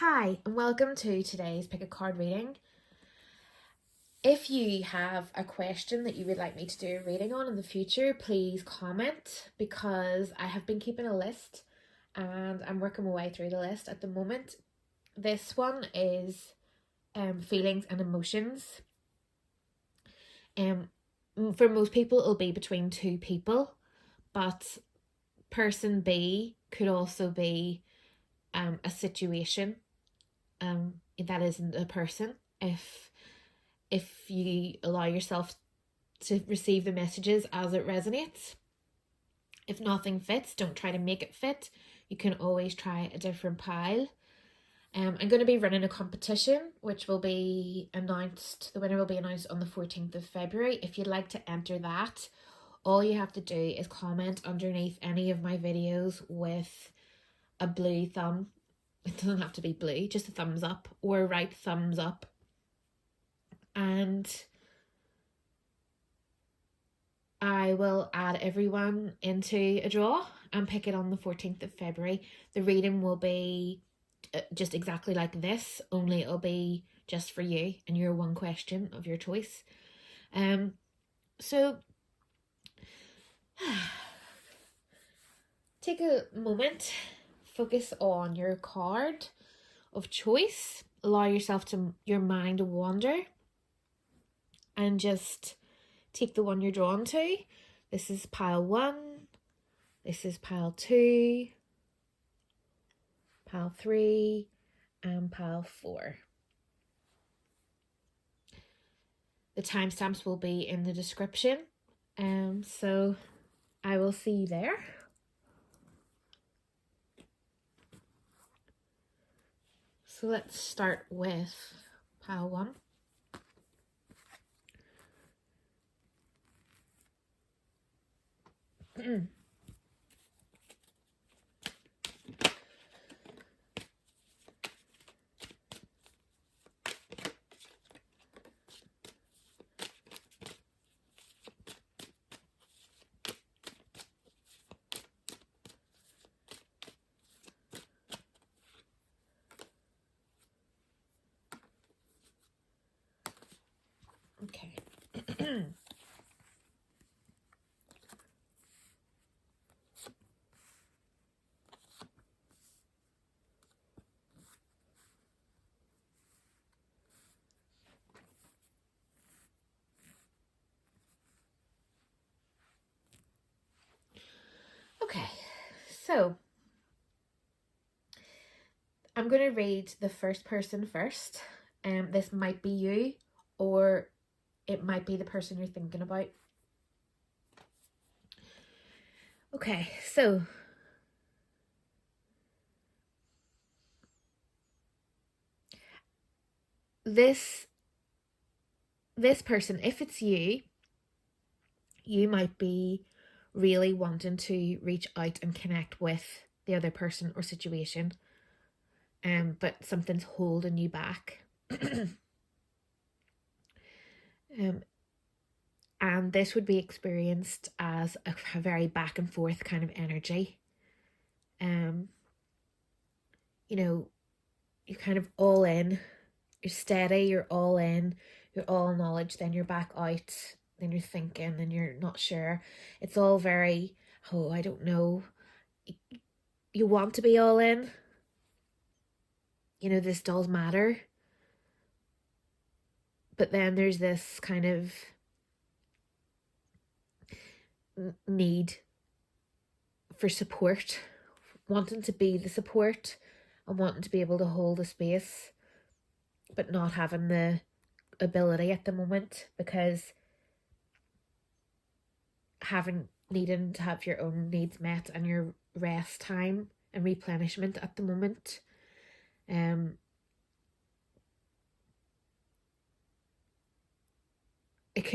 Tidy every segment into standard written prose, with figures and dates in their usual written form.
Hi, and welcome to today's Pick a Card reading. If you have a question that you would like me to do a reading on in the future, please comment, because I have been keeping a list and I'm working my way through the list at the moment. This one is feelings and emotions. For most people, it'll be between two people, but person B could also be a situation that isn't a person. If you allow yourself to receive the messages as it resonates. If nothing fits, don't try to make it fit. You can always try a different pile. I'm going to be running a competition, which will be announced, the winner will be announced on the 14th of February. If you'd like to enter that, all you have to do is comment underneath any of my videos with a blue thumb. It doesn't have to be blue, just a thumbs up, or write thumbs up. And I will add everyone into a draw and pick it on the 14th of February. The reading will be just exactly like this, only it'll be just for you and your one question of your choice. So take a moment, focus on your card of choice, allow yourself to your mind to wander, and just take the one you're drawn to. This is pile 1, this is pile 2, pile 3, and pile 4. The timestamps will be in the description, so I will see you there. So let's start with pile 1. Okay. Okay, so I'm going to read the first person first. This might be you, or it might be the person you're thinking about. Okay, so this person, if it's you, you might be really wanting to reach out and connect with the other person or situation, but something's holding you back. And this would be experienced as a very back and forth kind of energy. You're kind of all in, you're steady, you're all in, you're all knowledge, then you're back out, then you're thinking, then you're not sure. It's all very, I don't know. You want to be all in. This does matter. But then there's this kind of need for support, wanting to be the support and wanting to be able to hold a space, but not having the ability at the moment, because needing to have your own needs met and your rest time and replenishment at the moment.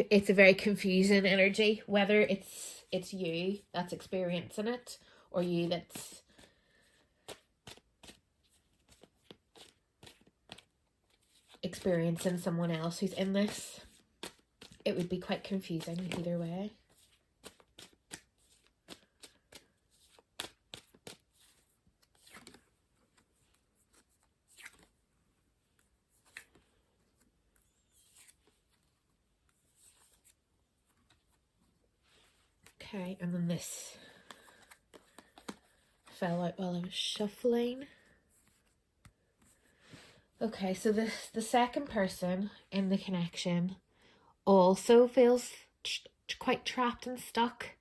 It's a very confusing energy, whether it's you that's experiencing it or you that's experiencing someone else who's in this. It would be quite confusing either way. Okay, and then this fell out while I was shuffling. Okay, so the second person in the connection also feels quite trapped and stuck.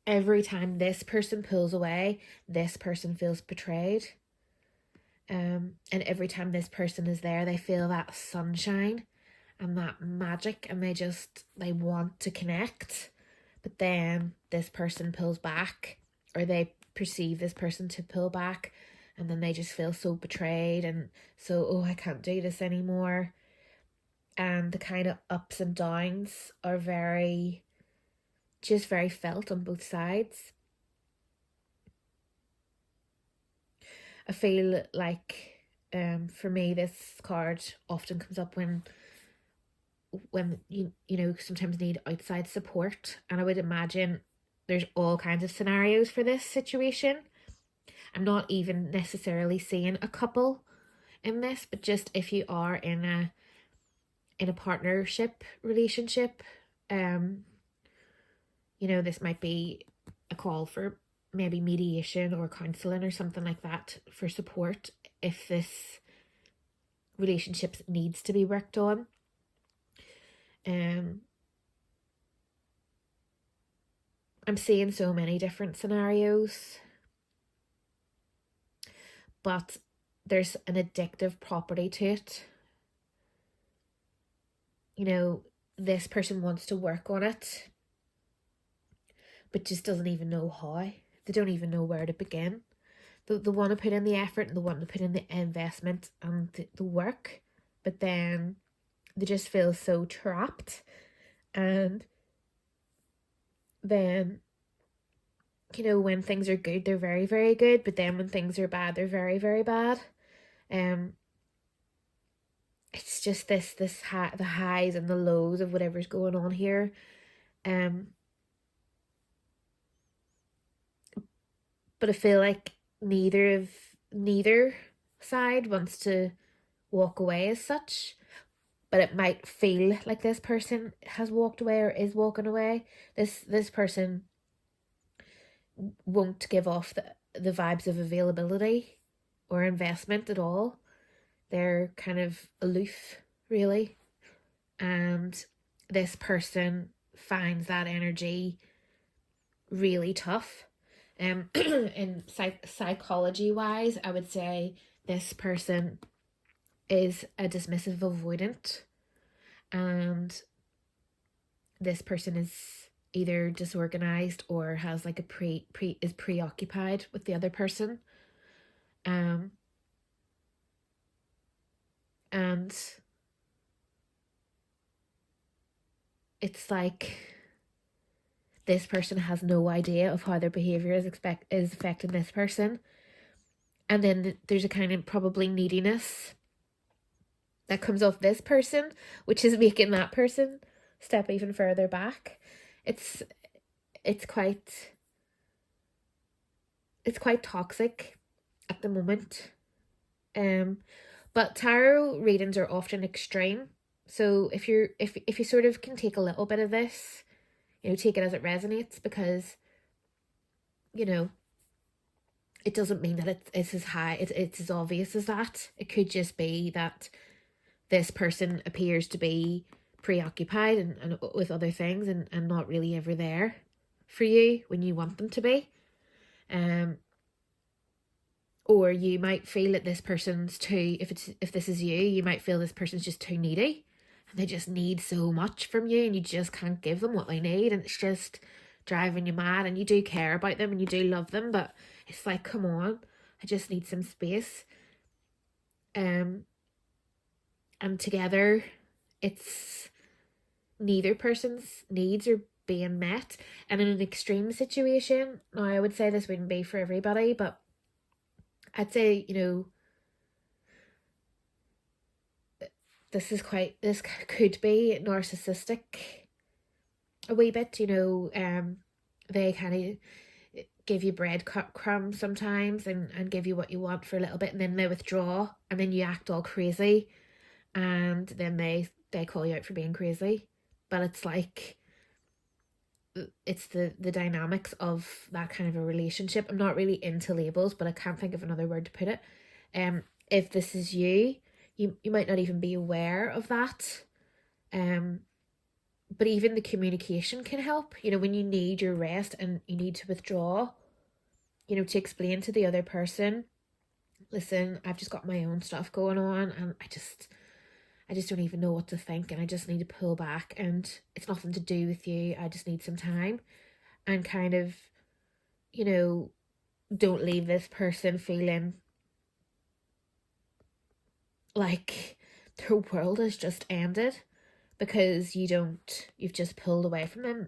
Every time this person pulls away, this person feels betrayed. And every time this person is there, they feel that sunshine and that magic, and they want to connect, but then this person pulls back, or they perceive this person to pull back, and then they just feel so betrayed, and so, oh, I can't do this anymore. And the kind of ups and downs are very felt on both sides. I feel like for me, this card often comes up when you know sometimes need outside support, and I would imagine there's all kinds of scenarios for this situation. I'm not even necessarily seeing a couple in this, but just if you are in a partnership relationship, you know, this might be a call for maybe mediation or counselling or something like that for support if this relationship needs to be worked on. I'm seeing so many different scenarios, but there's an addictive property to it. You know, this person wants to work on it, but just doesn't even know how. They don't even know where to begin. They want to put in the effort and they want to put in the investment and the work, but then they just feel so trapped. And then, you know, when things are good, they're very, very good, but then when things are bad, they're very, very bad. It's just the highs and the lows of whatever's going on here. But I feel like neither side wants to walk away as such, but it might feel like this person has walked away or is walking away. This person won't give off the vibes of availability or investment at all. They're kind of aloof, really. And this person finds that energy really tough. In psychology wise, I would say this person is a dismissive avoidant, and this person is either disorganized or has like is preoccupied with the other person. And it's like this person has no idea of how their behavior is affecting this person, and then there's a kind of probably neediness that comes off this person, which is making that person step even further back. It's quite toxic at the moment. But tarot readings are often extreme. So if you sort of can take a little bit of this, you know, take it as it resonates, because, you know, it doesn't mean that it's as high, it's as obvious as that. It could just be that this person appears to be preoccupied and with other things and not really ever there for you when you want them to be. Or you might feel that this person's too, if this is you might feel this person's just too needy and they just need so much from you and you just can't give them what they need, and it's just driving you mad, and you do care about them and you do love them, but it's like, come on, I just need some space. And together it's neither person's needs are being met. And in an extreme situation, now I would say this wouldn't be for everybody, but I'd say, you know, this could be narcissistic a wee bit, you know. They kind of give you breadcrumbs sometimes and give you what you want for a little bit, and then they withdraw, and then you act all crazy, and then they call you out for being crazy. but it's like, it's the dynamics of that kind of a relationship. I'm not really into labels, but I can't think of another word to put it. If this is you, you might not even be aware of that. But even the communication can help, when you need your rest and you need to withdraw, to explain to the other person, listen, I've just got my own stuff going on, and I just don't even know what to think, and I just need to pull back, and it's nothing to do with you. I just need some time, and kind of, don't leave this person feeling like their world has just ended because you've just pulled away from them.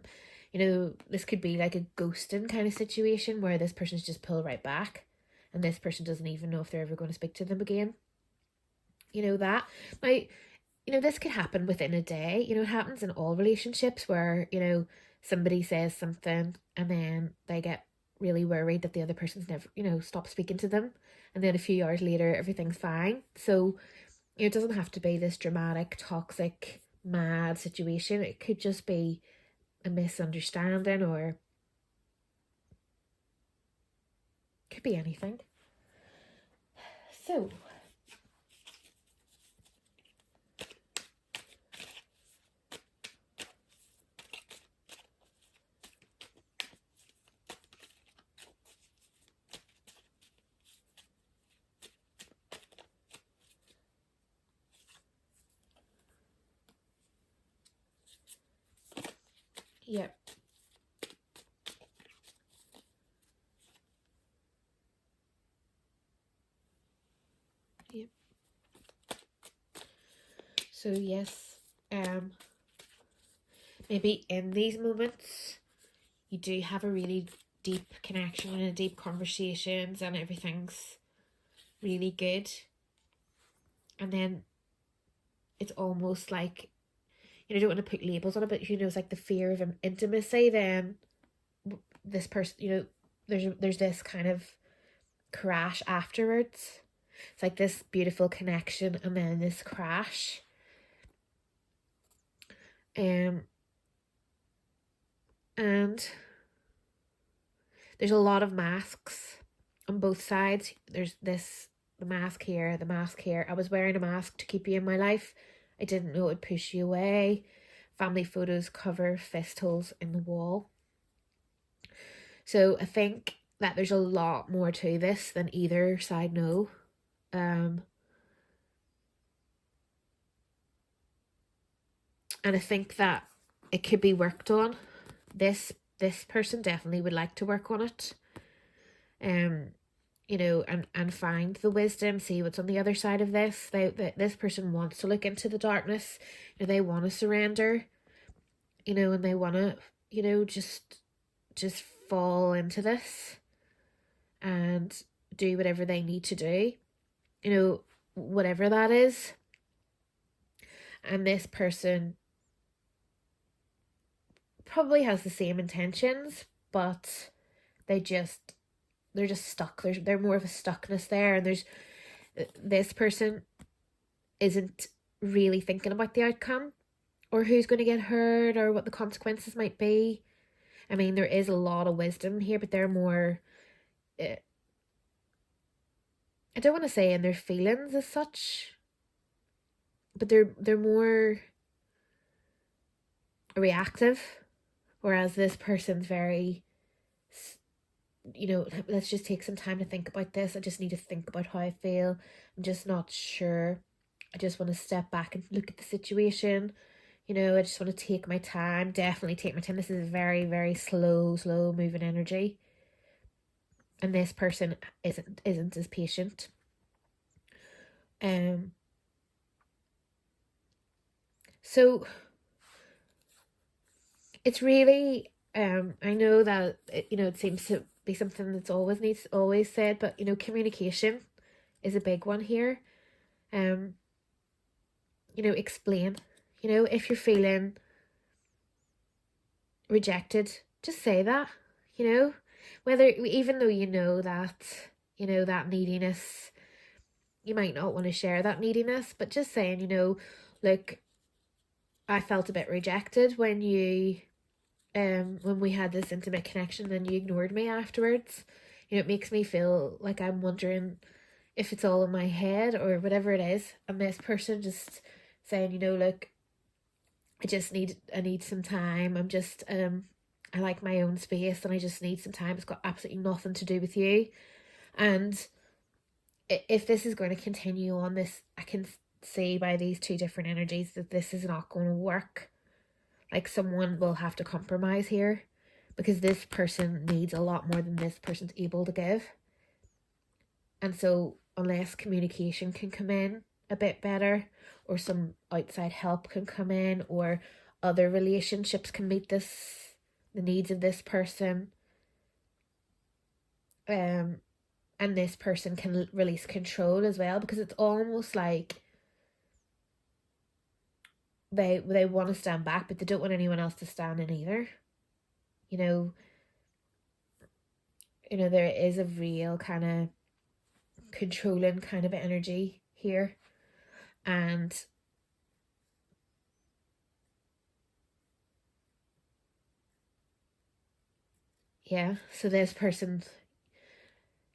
This could be like a ghosting kind of situation where this person's just pulled right back, and this person doesn't even know if they're ever going to speak to them again. That might, this could happen within a day. It happens in all relationships where, somebody says something and then they get really worried that the other person's never, stopped speaking to them. And then a few hours later, everything's fine. So, it doesn't have to be this dramatic, toxic, mad situation. It could just be a misunderstanding, or could be anything. So, yep. Yep. So yes, maybe in these moments you do have a really deep connection and a deep conversations and everything's really good, and then it's almost like, I don't want to put labels on it, but it's like the fear of intimacy. Then this person, there's this kind of crash afterwards. It's like this beautiful connection and then this crash. And there's a lot of masks on both sides. There's the mask here, the mask here. I was wearing a mask to keep you in my life. I didn't know it would push you away. Family photos cover fist holes in the wall. So I think that there's a lot more to this than either side know. And I think that it could be worked on. This person definitely would like to work on it. And find the wisdom, see what's on the other side of this. This person wants to look into the darkness, they want to surrender, and they want to, just fall into this and do whatever they need to do, whatever that is. And this person probably has the same intentions, but they're just stuck. They're more of a stuckness there, and this person isn't really thinking about the outcome or who's going to get hurt or what the consequences might be. I mean, there is a lot of wisdom here, but they're more, I don't want to say in their feelings as such, but they're more reactive, whereas this person's very, let's just take some time to think about this. I just need to think about how I feel. I'm just not sure. I just want to step back and look at the situation. I just want to take my time. Definitely take my time. This is very, very slow moving energy. And this person isn't as patient. So it's really, I know that it seems to be something that's always said, but communication is a big one here. Explain. If you're feeling rejected, just say that. Whether, even though that that neediness, you might not want to share that neediness, but just saying, look, I felt a bit rejected when we had this intimate connection and you ignored me afterwards. It makes me feel like I'm wondering if it's all in my head or whatever it is. And this person just saying, look, I need some time. I like my own space and I just need some time. It's got absolutely nothing to do with you. And if this is going to continue on this, I can see by these two different energies that this is not going to work. Like someone will have to compromise here because this person needs a lot more than this person's able to give. And so unless communication can come in a bit better, or some outside help can come in, or other relationships can meet the needs of this person, and this person can release control as well, because it's almost like they want to stand back, but they don't want anyone else to stand in either. You know, there is a real kind of controlling kind of energy here. And yeah, so this person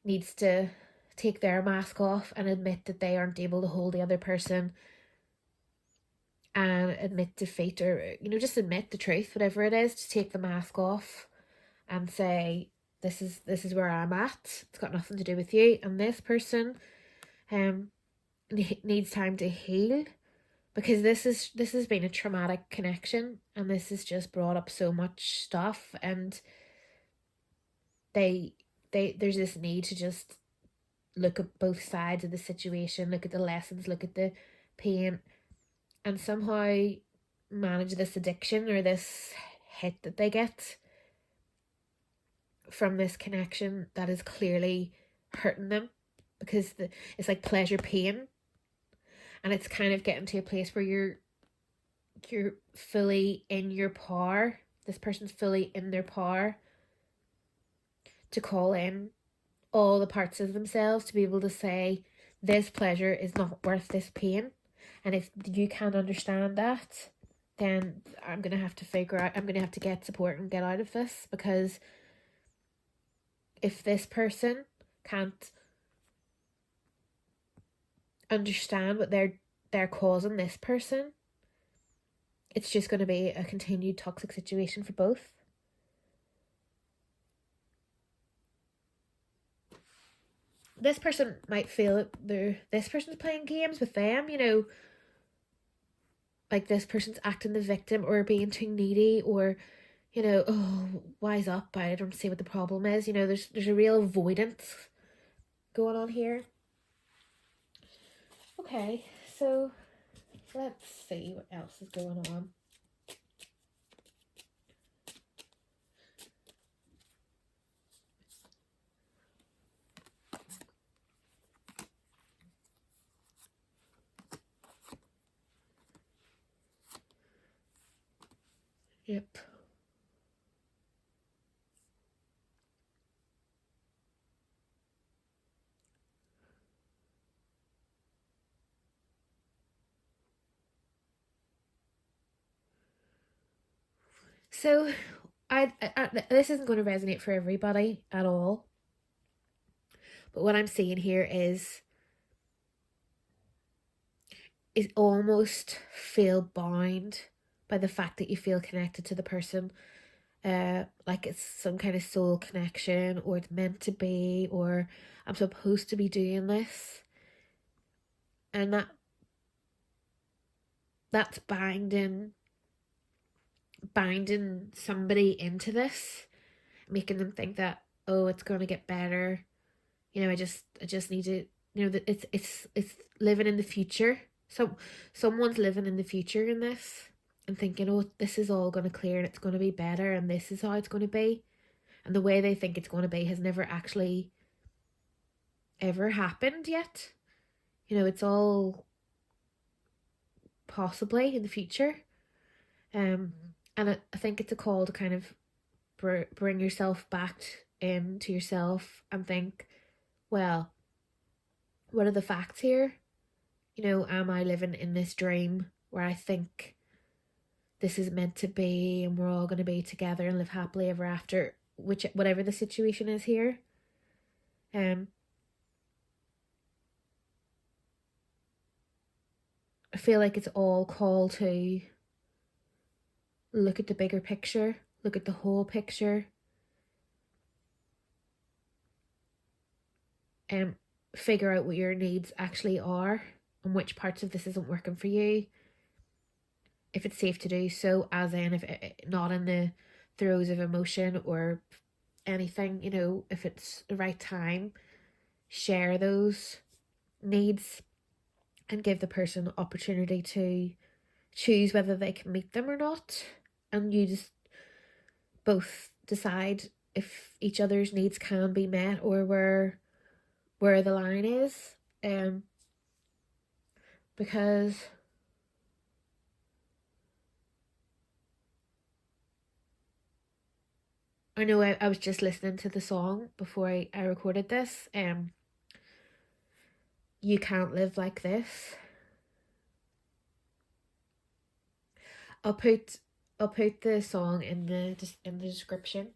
needs to take their mask off and admit that they aren't able to hold the other person, and admit defeat, or just admit the truth, whatever it is, to take the mask off and say, this is where I'm at. It's got nothing to do with you. And this person um needs time to heal, because this has been a traumatic connection, and this has just brought up so much stuff, and they there's this need to just look at both sides of the situation, look at the lessons, look at the pain, and somehow manage this addiction or this hit that they get from this connection that is clearly hurting them, because it's like pleasure pain, and it's kind of getting to a place where you're fully in your power. This person's fully in their power to call in all the parts of themselves to be able to say, this pleasure is not worth this pain. And if you can't understand that, then I'm going to have to get support and get out of this, because if this person can't understand what they're causing this person, it's just going to be a continued toxic situation for both. This person might feel that this person's playing games with them, like this person's acting the victim or being too needy, or oh, wise up, I don't see what the problem is. There's a real avoidance going on here. Okay, so let's see what else is going on. Yep. So I this isn't going to resonate for everybody at all, but what I'm seeing here is almost feel bound by the fact that you feel connected to the person, like it's some kind of soul connection, or it's meant to be, or I'm supposed to be doing this, and that's binding somebody into this, making them think that, oh, it's going to get better. I just need to, that it's living in the future. So someone's living in the future in this, and thinking, oh, this is all going to clear and it's going to be better, and this is how it's going to be. And the way they think it's going to be has never actually ever happened yet. It's all possibly in the future. And I think it's a call to kind of bring yourself back into yourself and think, well, what are the facts here? Am I living in this dream where I think this is meant to be and we're all going to be together and live happily ever after, whatever the situation is here. I feel like it's all call to look at the bigger picture, look at the whole picture, and figure out what your needs actually are and which parts of this isn't working for you. If it's safe to do so, as in if not in the throes of emotion or anything, if it's the right time, share those needs and give the person opportunity to choose whether they can meet them or not. And you just both decide if each other's needs can be met or where the line is. Because I know I was just listening to the song before I recorded this. You can't live like this. I'll put the song in the description.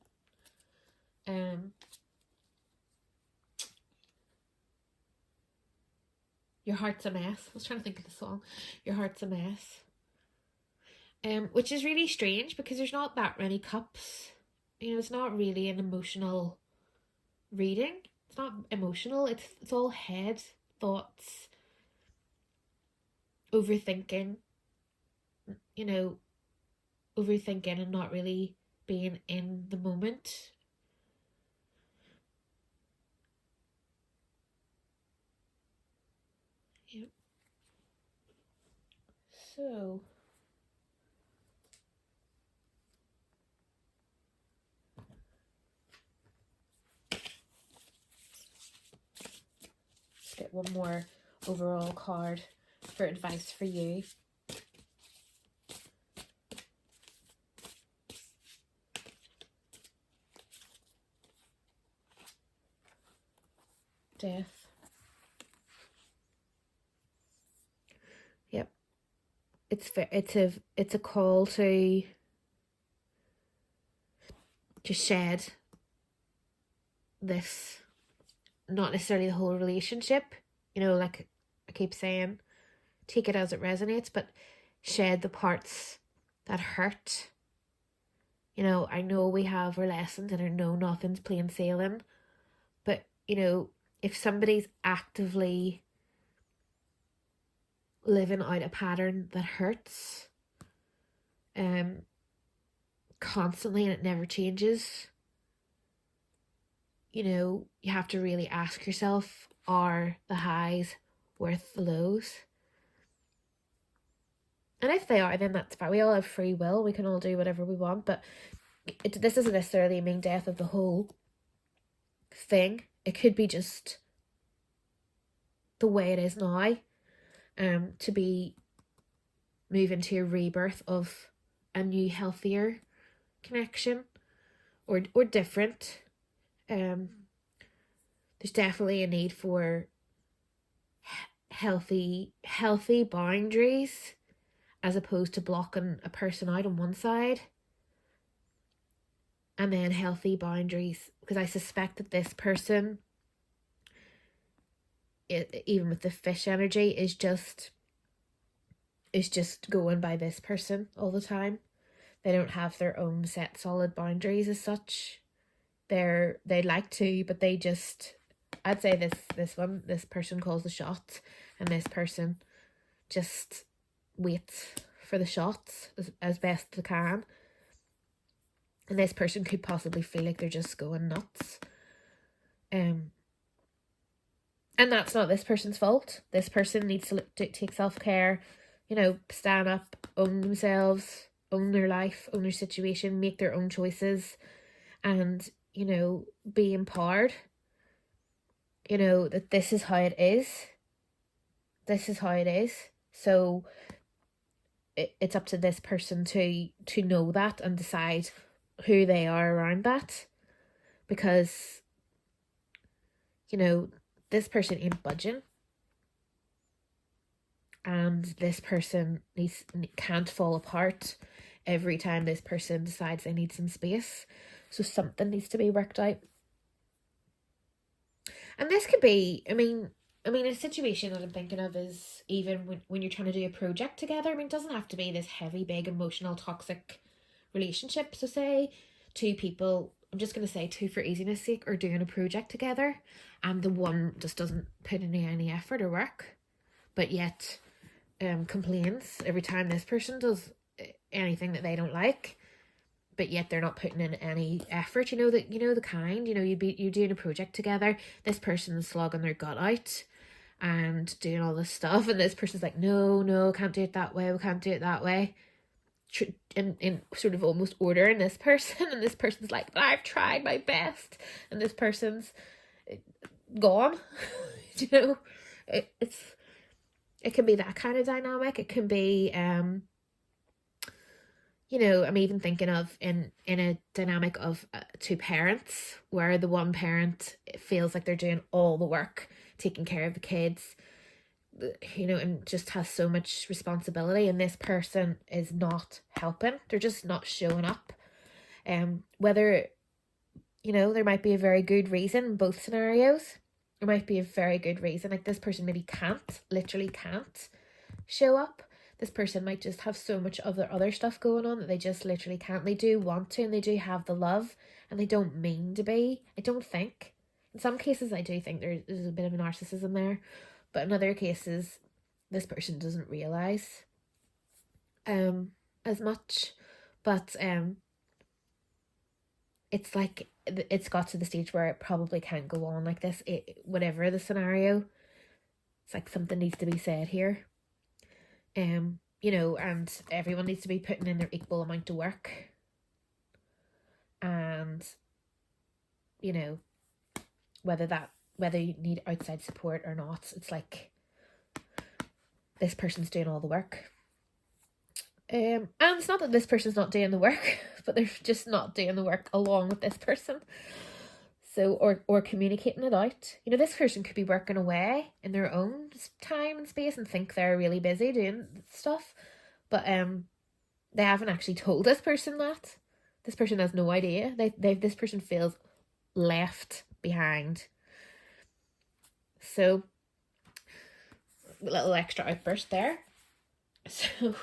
Your Heart's a Mess. I was trying to think of the song. Your Heart's a Mess. Which is really strange because there's not that many cups. It's not really an emotional reading. It's not emotional. It's all head, thoughts, overthinking. Overthinking and not really being in the moment. Yep. So let's get one more overall card for advice for you. Death. Yep. It's a call to shed this, not necessarily the whole relationship, like I keep saying, take it as it resonates, but shed the parts that hurt. I know we have our lessons and I know nothing's plain sailing, but if somebody's actively living out a pattern that hurts constantly and it never changes, you have to really ask yourself, are the highs worth the lows? And if they are, then that's fine. We all have free will. We can all do whatever we want, but this doesn't necessarily mean death of the whole thing. It could be just the way it is now, to be moving to a rebirth of a new, healthier connection, or different. There's definitely a need for healthy boundaries as opposed to blocking a person out on one side. And then healthy boundaries, because I suspect that this person, even with the fish energy, is just going by this person all the time. They don't have their own set solid boundaries as such. They'd like to, but they just, I'd say this person calls the shots, and this person just waits for the shots as best they can. And this person could possibly feel like they're just going nuts. And that's not this person's fault. This person needs to take self-care, stand up, own themselves, own their life, own their situation, make their own choices, and, be empowered. That this is how it is. This is how it is. So it's up to this person to know that and decide who they are around that, because this person ain't budging, and this person can't fall apart every time this person decides they need some space. So something needs to be worked out. And this could be, a situation that I'm thinking of is even when you're trying to do a project together. I mean, it doesn't have to be this heavy, big, emotional, toxic relationship. So say two people, I'm just going to say two for easiness sake, are doing a project together, and the one just doesn't put in any effort or work, but yet complains every time this person does anything that they don't like, but yet they're not putting in any effort. The kind, you're doing a project together, this person's slogging their gut out and doing all this stuff, and this person's like, no, can't do it that way, we can't do it that way, in sort of almost ordering this person, and this person's like, I've tried my best, and this person's gone. It can be that kind of dynamic. It can be I'm even thinking of in a dynamic of two parents, where the one parent feels like they're doing all the work, taking care of the kids, and just has so much responsibility, and this person is not helping. They're just not showing up. Whether, there might be a very good reason in both scenarios. There might be a very good reason, like this person maybe literally can't show up. This person might just have so much of their other stuff going on that they just literally can't. They do want to, and they do have the love, and they don't mean to be. I don't think. In some cases, I do think there's a bit of a narcissism there. But in other cases, this person doesn't realise as much. But it's like it's got to the stage where it probably can't go on like this. Whatever the scenario, it's like something needs to be said here. And everyone needs to be putting in their equal amount of work. And, whether you need outside support or not, it's like this person's doing all the work. And it's not that this person's not doing the work, but they're just not doing the work along with this person. So, or communicating it out. This person could be working away in their own time and space and think they're really busy doing stuff, but they haven't actually told this person that. This person has no idea. This person feels left behind. So, a little extra outburst there. So,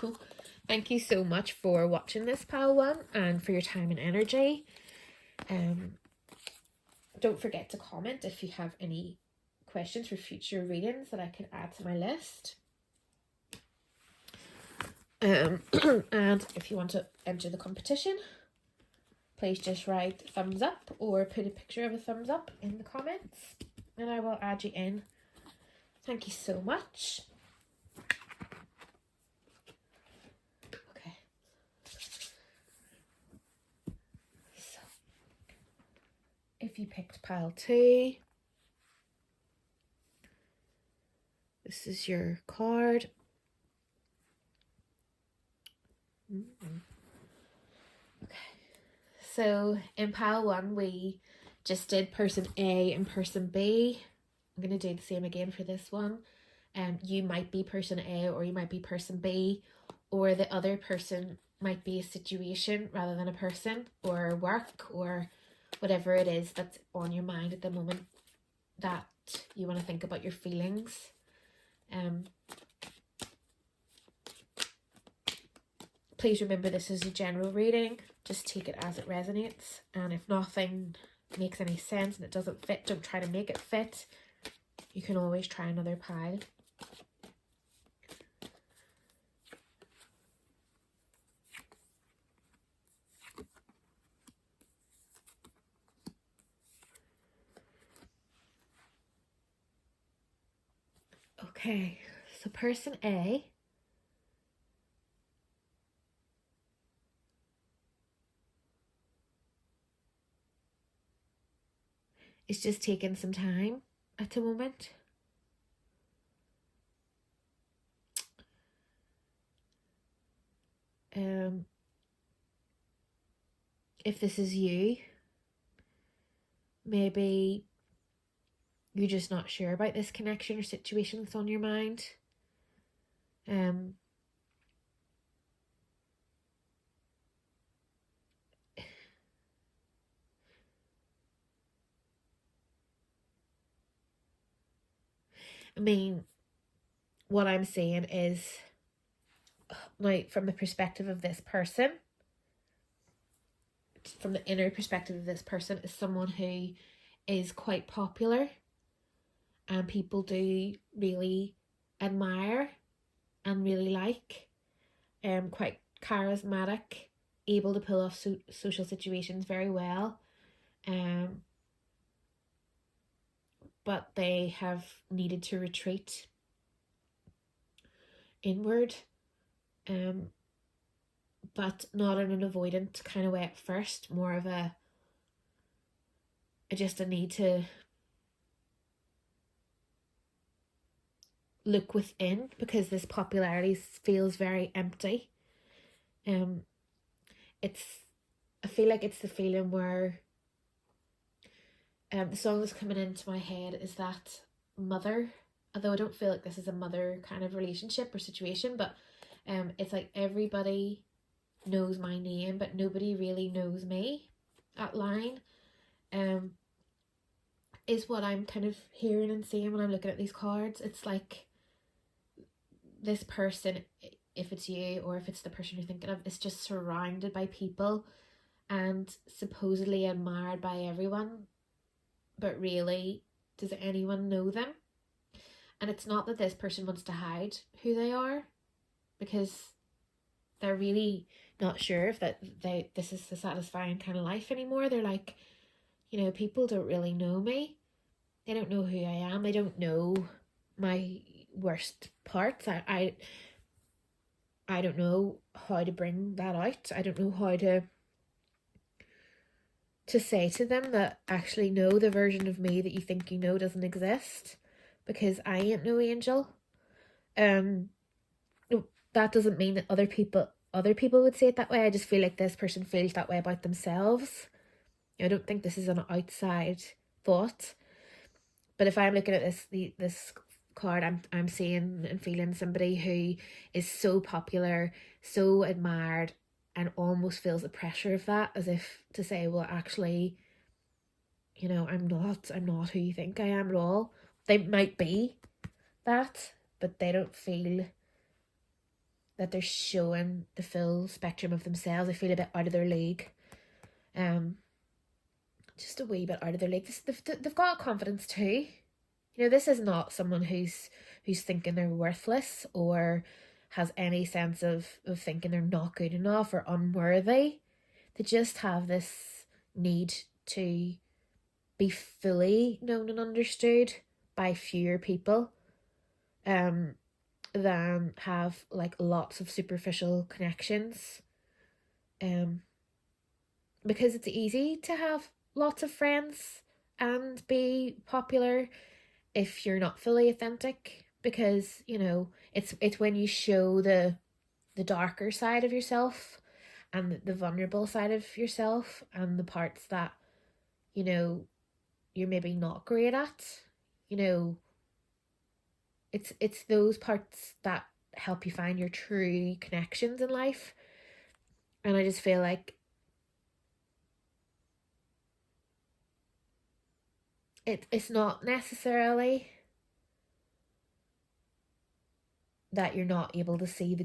thank you so much for watching this, Pal One, and for your time and energy. Don't forget to comment if you have any questions for future readings that I can add to my list. And if you want to enter the competition, please just write thumbs up or put a picture of a thumbs up in the comments, and I will add you in. Thank you so much. Okay. So, if you picked pile 2, this is your card. Okay. So in pile 1, we just did person A and person B. I'm going to do the same again for this one. You might be person A or you might be person B, or the other person might be a situation rather than a person, or work, or whatever it is that's on your mind at the moment that you want to think about your feelings. Please remember, this is a general reading. Just take it as it resonates, and if nothing makes any sense and it doesn't fit, don't try to make it fit. You can always try another pile. Okay, so person A is just taking some time at the moment. If this is you, maybe you're just not sure about this connection or situation that's on your mind. I mean, what I'm saying is, now from the perspective of this person, from the inner perspective of this person, is someone who is quite popular and people do really admire and really like, quite charismatic, able to pull off social situations very well, um, but they have needed to retreat inward, um, but not in an avoidant kind of way at first, more of a just a need to look within because this popularity feels very empty. Um, it's I feel like it's the feeling where the song that's coming into my head is that mother, although I don't feel like this is a mother kind of relationship or situation, but it's like everybody knows my name but nobody really knows me. That line is what I'm kind of hearing and seeing when I'm looking at these cards. It's like this person, if it's you or if it's the person you're thinking of, is just surrounded by people and supposedly admired by everyone, but really, does anyone know them? And it's not that this person wants to hide who they are, because they're really not sure if this is the satisfying kind of life anymore. They're like, people don't really know me. They don't know who I am. They don't know my worst parts. I don't know how to bring that out. I don't know how to say to them that actually no, the version of me that you think you know doesn't exist, because I ain't no angel. No, that doesn't mean that other people would say it that way. I just feel like this person feels that way about themselves. I don't think this is an outside thought. But if I'm looking at this card, I'm seeing and feeling somebody who is so popular, so admired, and almost feels the pressure of that, as if to say, well, actually, I'm not who you think I am at all. They might be that, but they don't feel that they're showing the full spectrum of themselves. They feel a bit out of their league. Just a wee bit out of their league. They've got confidence too. This is not someone who's thinking they're worthless or has any sense of thinking they're not good enough or unworthy. They just have this need to be fully known and understood by fewer people, than have like lots of superficial connections. Because it's easy to have lots of friends and be popular if you're not fully authentic, because it's when you show the darker side of yourself and the vulnerable side of yourself and the parts that you're maybe not great at. It's those parts that help you find your true connections in life. And I just feel like it's not necessarily that you're not able to see the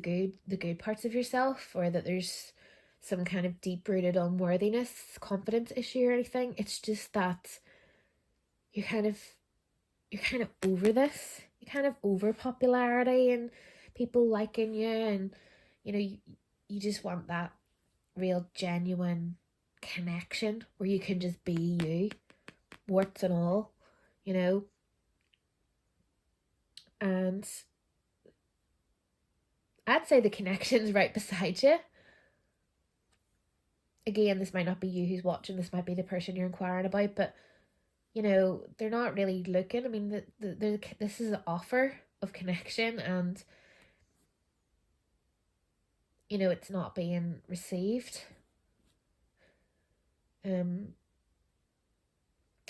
good parts of yourself, or that there's some kind of deep rooted unworthiness, confidence issue or anything. It's just that you're kind of over this. You're kind of over popularity and people liking you, and you just want that real genuine connection where you can just be you, warts and all, and I'd say the connection's right beside you. Again, this might not be you who's watching, this might be the person you're inquiring about, but they're not really looking. I mean, this is an offer of connection, and it's not being received.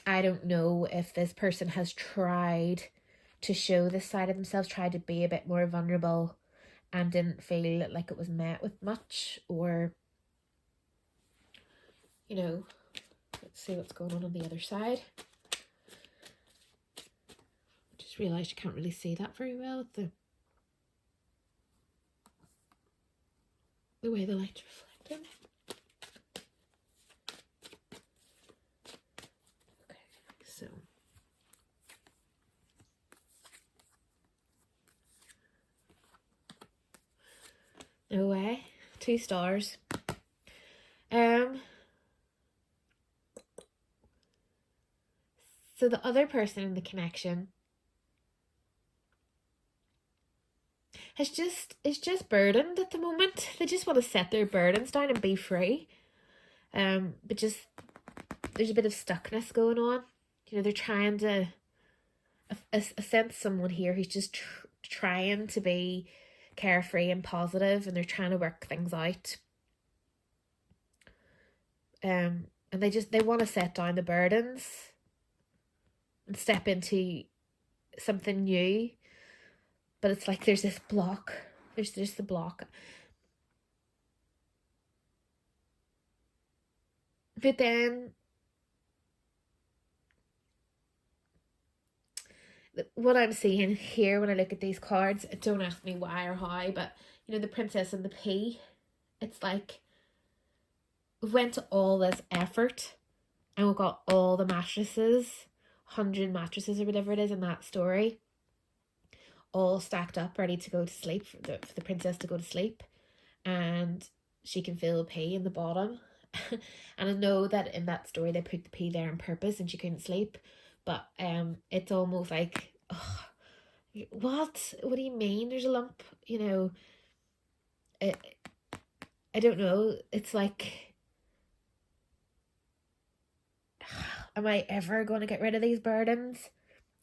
I don't know if this person has tried to show this side of themselves, tried to be a bit more vulnerable, and didn't feel like it was met with much, or let's see what's going on the other side. Just Just realised you can't really see that very well with the way the light's reflecting. Okay, so no way. 2 stars. So the other person in the connection is just burdened at the moment. They just want to set their burdens down and be free. But just there's a bit of stuckness going on. You know, they're trying to. I sense someone here who's just trying to be carefree and positive, and they're trying to work things out. And they want to set down the burdens and step into something new, but it's like there's this block. There's just the block. But then what I'm seeing here when I look at these cards, don't ask me why or how, but you know, the princess and the pea, it's like we went to all this effort and we got all the mattresses, 100 mattresses or whatever it is in that story, all stacked up ready to go to sleep for the princess to go to sleep, and she can feel the pea in the bottom. And I know that in that story they put the pea there on purpose and she couldn't sleep, but it's almost like, oh, what do you mean there's a lump, you know? I don't know, it's like, am I ever going to get rid of these burdens?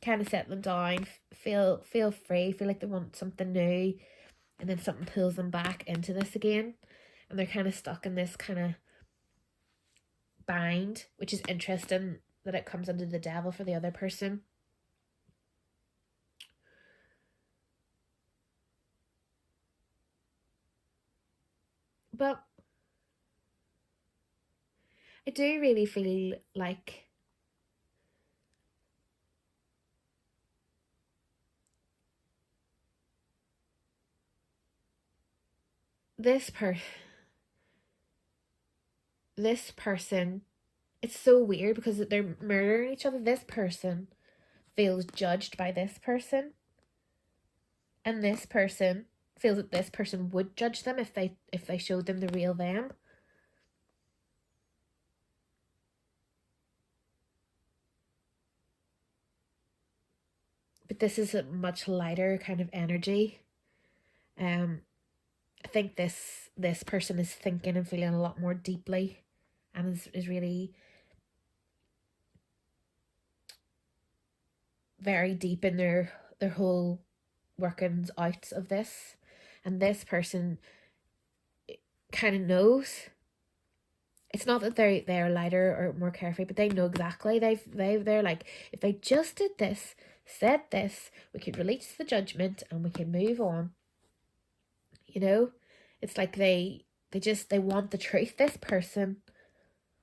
Kind of set them down, feel free, feel like they want something new, and then something pulls them back into this again, and they're kind of stuck in this kind of bind, which is interesting that it comes under the devil for the other person. But I do really feel like this person, it's so weird because they're murdering each other. This person feels judged by this person, and this person feels that this person would judge them if they showed them the real them. But this is a much lighter kind of energy. I think this person is thinking and feeling a lot more deeply, and is really very deep in their whole workings out of this. And this person kind of knows. It's not that they're lighter or more carefree, but they know exactly. They're like, if they just did this, said this, we could release the judgment and we can move on. You know, it's like they want the truth. This person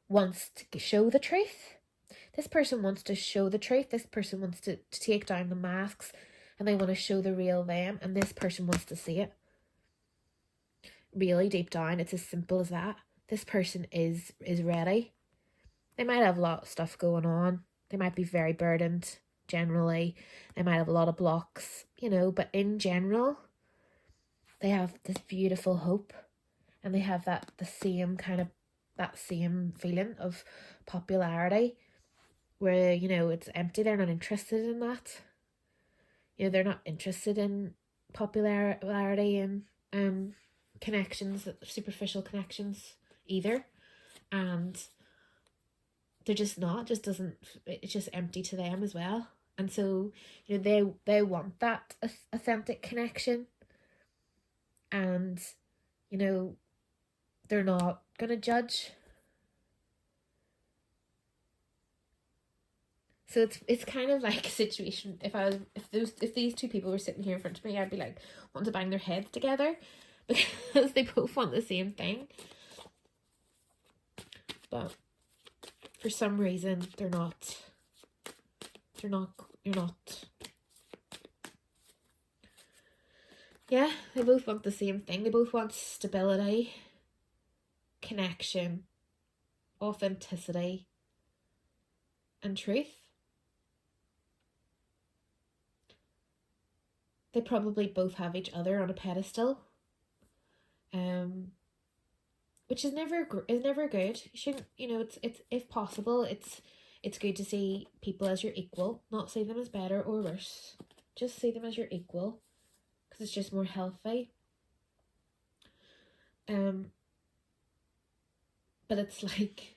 wants to show the truth. This person wants to show the truth. This person wants to take down the masks, and they want to show the real them, and this person wants to see it. Really deep down, it's as simple as that. This person is ready. They might have a lot of stuff going on. They might be very burdened generally. They might have a lot of blocks, you know, but in general, they have this beautiful hope, and they have that same feeling of popularity where, you know, it's empty. They're not interested in that. You know, they're not interested in popularity and connections, superficial connections either. And they're just not, just doesn't, it's just empty to them as well. And so, you know, they want that authentic connection, and, you know, they're not gonna judge. So it's kind of like a situation. If these two people were sitting here in front of me, I'd be like, want to bang their heads together because they both want the same thing. But for some reason, you're not Yeah, they both want the same thing. They both want stability, connection, authenticity, and truth. They probably both have each other on a pedestal, um, which is never good. You shouldn't, it's if possible, it's good to see people as your equal, not see them as better or worse. Just see them as your equal, because it's just more healthy. But it's like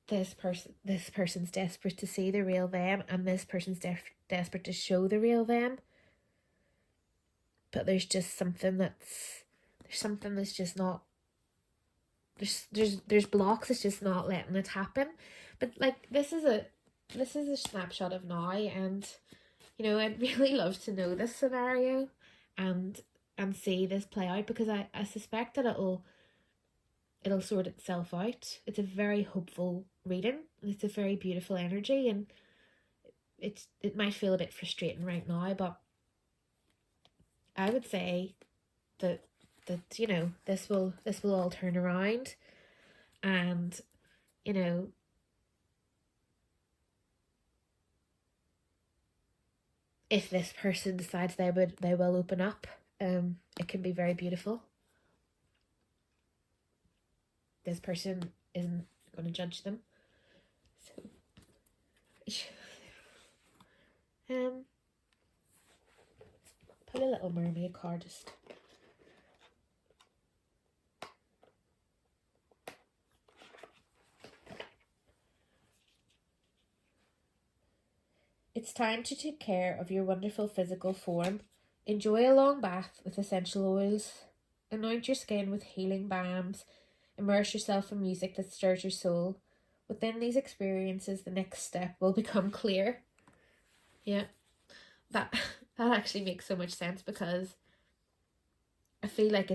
this person's desperate to see the real them, and this person's desperate to show the real them. But there's something that's just not, there's blocks. It's just not letting it happen. But like this is a snapshot of now, and I'd really love to know this scenario and see this play out, because I suspect that it'll sort itself out. It's a very hopeful reading. It's a very beautiful energy, and it might feel a bit frustrating right now, but I would say that this will all turn around, and if this person decides they will open up, it can be very beautiful. This person isn't going to judge them, so put a little mermaid card. Just it's time to take care of your wonderful physical form. Enjoy a long bath with essential oils. Anoint your skin with healing balms. Immerse yourself in music that stirs your soul. Within these experiences, the next step will become clear. Yeah, that actually makes so much sense, because I feel like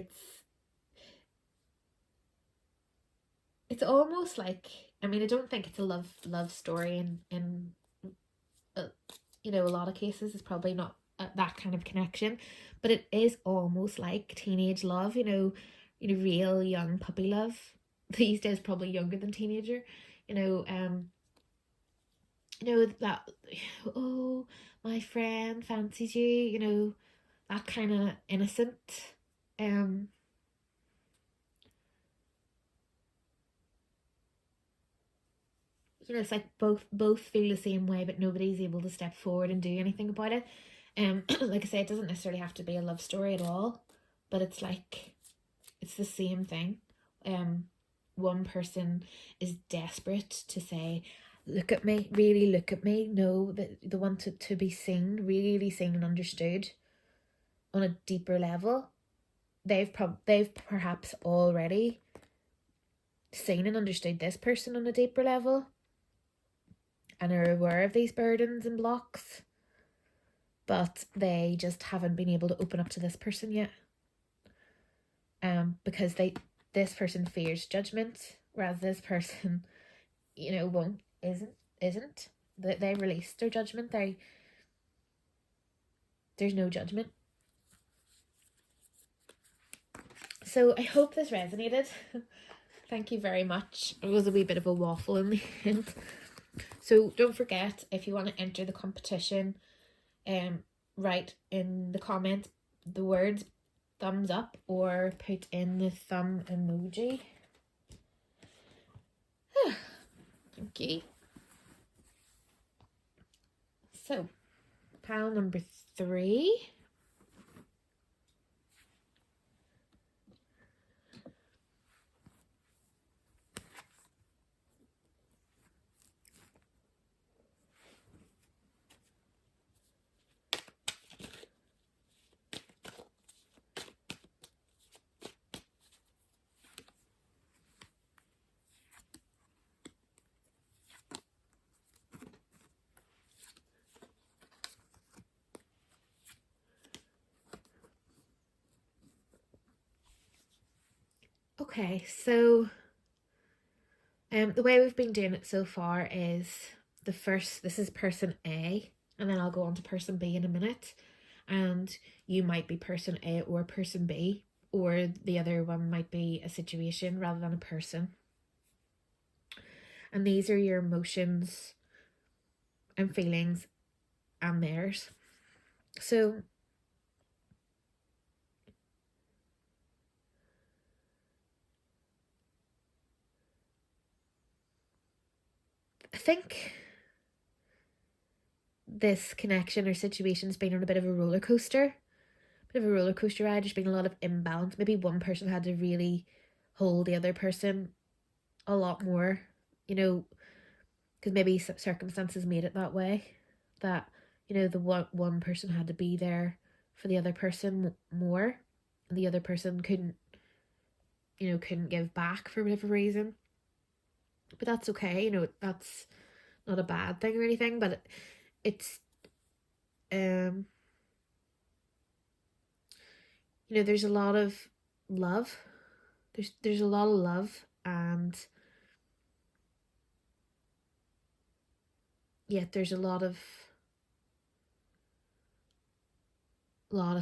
it's almost like, I mean, I don't think it's a love story in a lot of cases. It's probably not that kind of connection, but it is almost like teenage love. Real young puppy love. These days, probably younger than teenager. You know, um, that, oh, my friend fancies you. That kind of innocent. Um, it's like both feel the same way, but nobody's able to step forward and do anything about it. Like I say, it doesn't necessarily have to be a love story at all, but it's like it's the same thing. One person is desperate to say, look at me, really look at me. No, that they want to be seen, really seen and understood on a deeper level. They've perhaps already seen and understood this person on a deeper level, and are aware of these burdens and blocks, but they just haven't been able to open up to this person yet. Because this person fears judgment, whereas this person, won't isn't. They release their judgment. There's no judgment. So I hope this resonated. Thank you very much. It was a wee bit of a waffle in the end. So don't forget, if you want to enter the competition, write in the comments the words thumbs up, or put in the thumb emoji. Thank you. So, pile number 3. Okay, so the way we've been doing it so far is this is person A, and then I'll go on to person B in a minute. and you might be person A or person B, or the other one might be a situation rather than a person. And these are your emotions and feelings and theirs. So I think this connection or situation's been on a bit of a roller coaster. Bit of a roller coaster ride. There's been a lot of imbalance. Maybe one person had to really hold the other person a lot more, because maybe circumstances made it that way. That, the one person had to be there for the other person more, and the other person couldn't give back for whatever reason. But that's okay, that's not a bad thing or anything, but it's there's a lot of love. There's a lot of love, and yet there's a lot of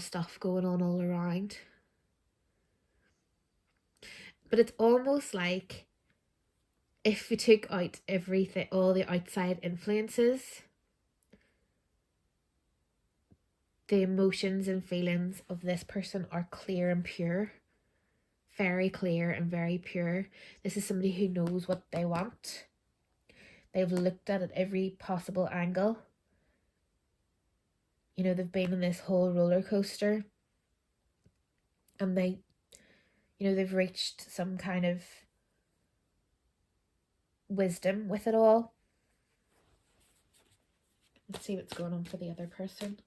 stuff going on all around. But it's almost like if we took out everything, all the outside influences, the emotions and feelings of this person are clear and pure. Very clear and very pure. This is somebody who knows what they want. They've looked at it every possible angle. They've been on this whole roller coaster, and they've reached some kind of wisdom with it all. Let's see what's going on for the other person.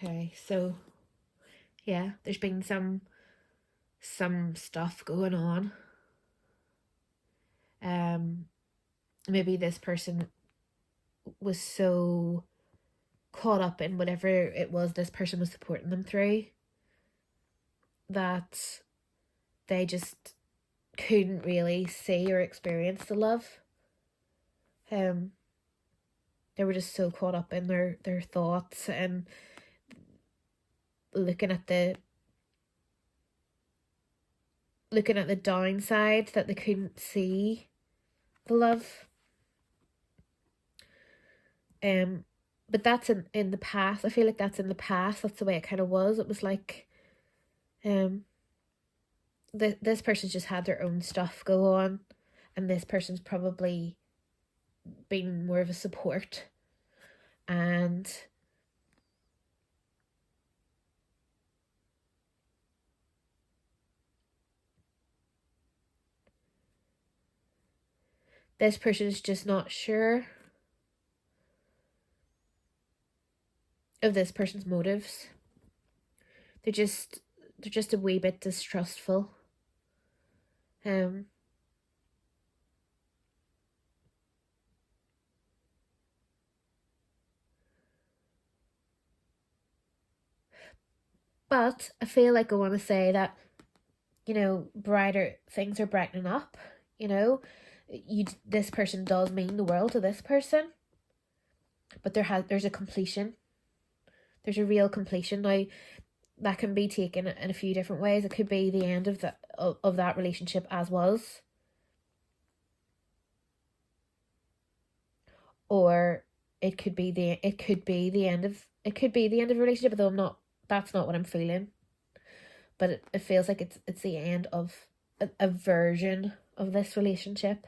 Okay, so yeah, there's been some stuff going on. Maybe this person was so caught up in whatever it was this person was supporting them through that they just couldn't really see or experience the love. They were just so caught up in their thoughts and looking at the downside that they couldn't see the love. But that's in the past. I feel like that's in the past. That's the way it kind of was. It was like, this person's just had their own stuff go on, and this person's probably been more of a support, and this person is just not sure of this person's motives. They're just a wee bit distrustful. But I feel like I want to say that, brighter things are brightening up. This person does mean the world to this person, but there's a completion. There's a real completion now. That can be taken in a few different ways. It could be the end of that relationship as was, or it could be the end of a relationship. Though that's not what I'm feeling. But it feels like it's the end of a version of this relationship.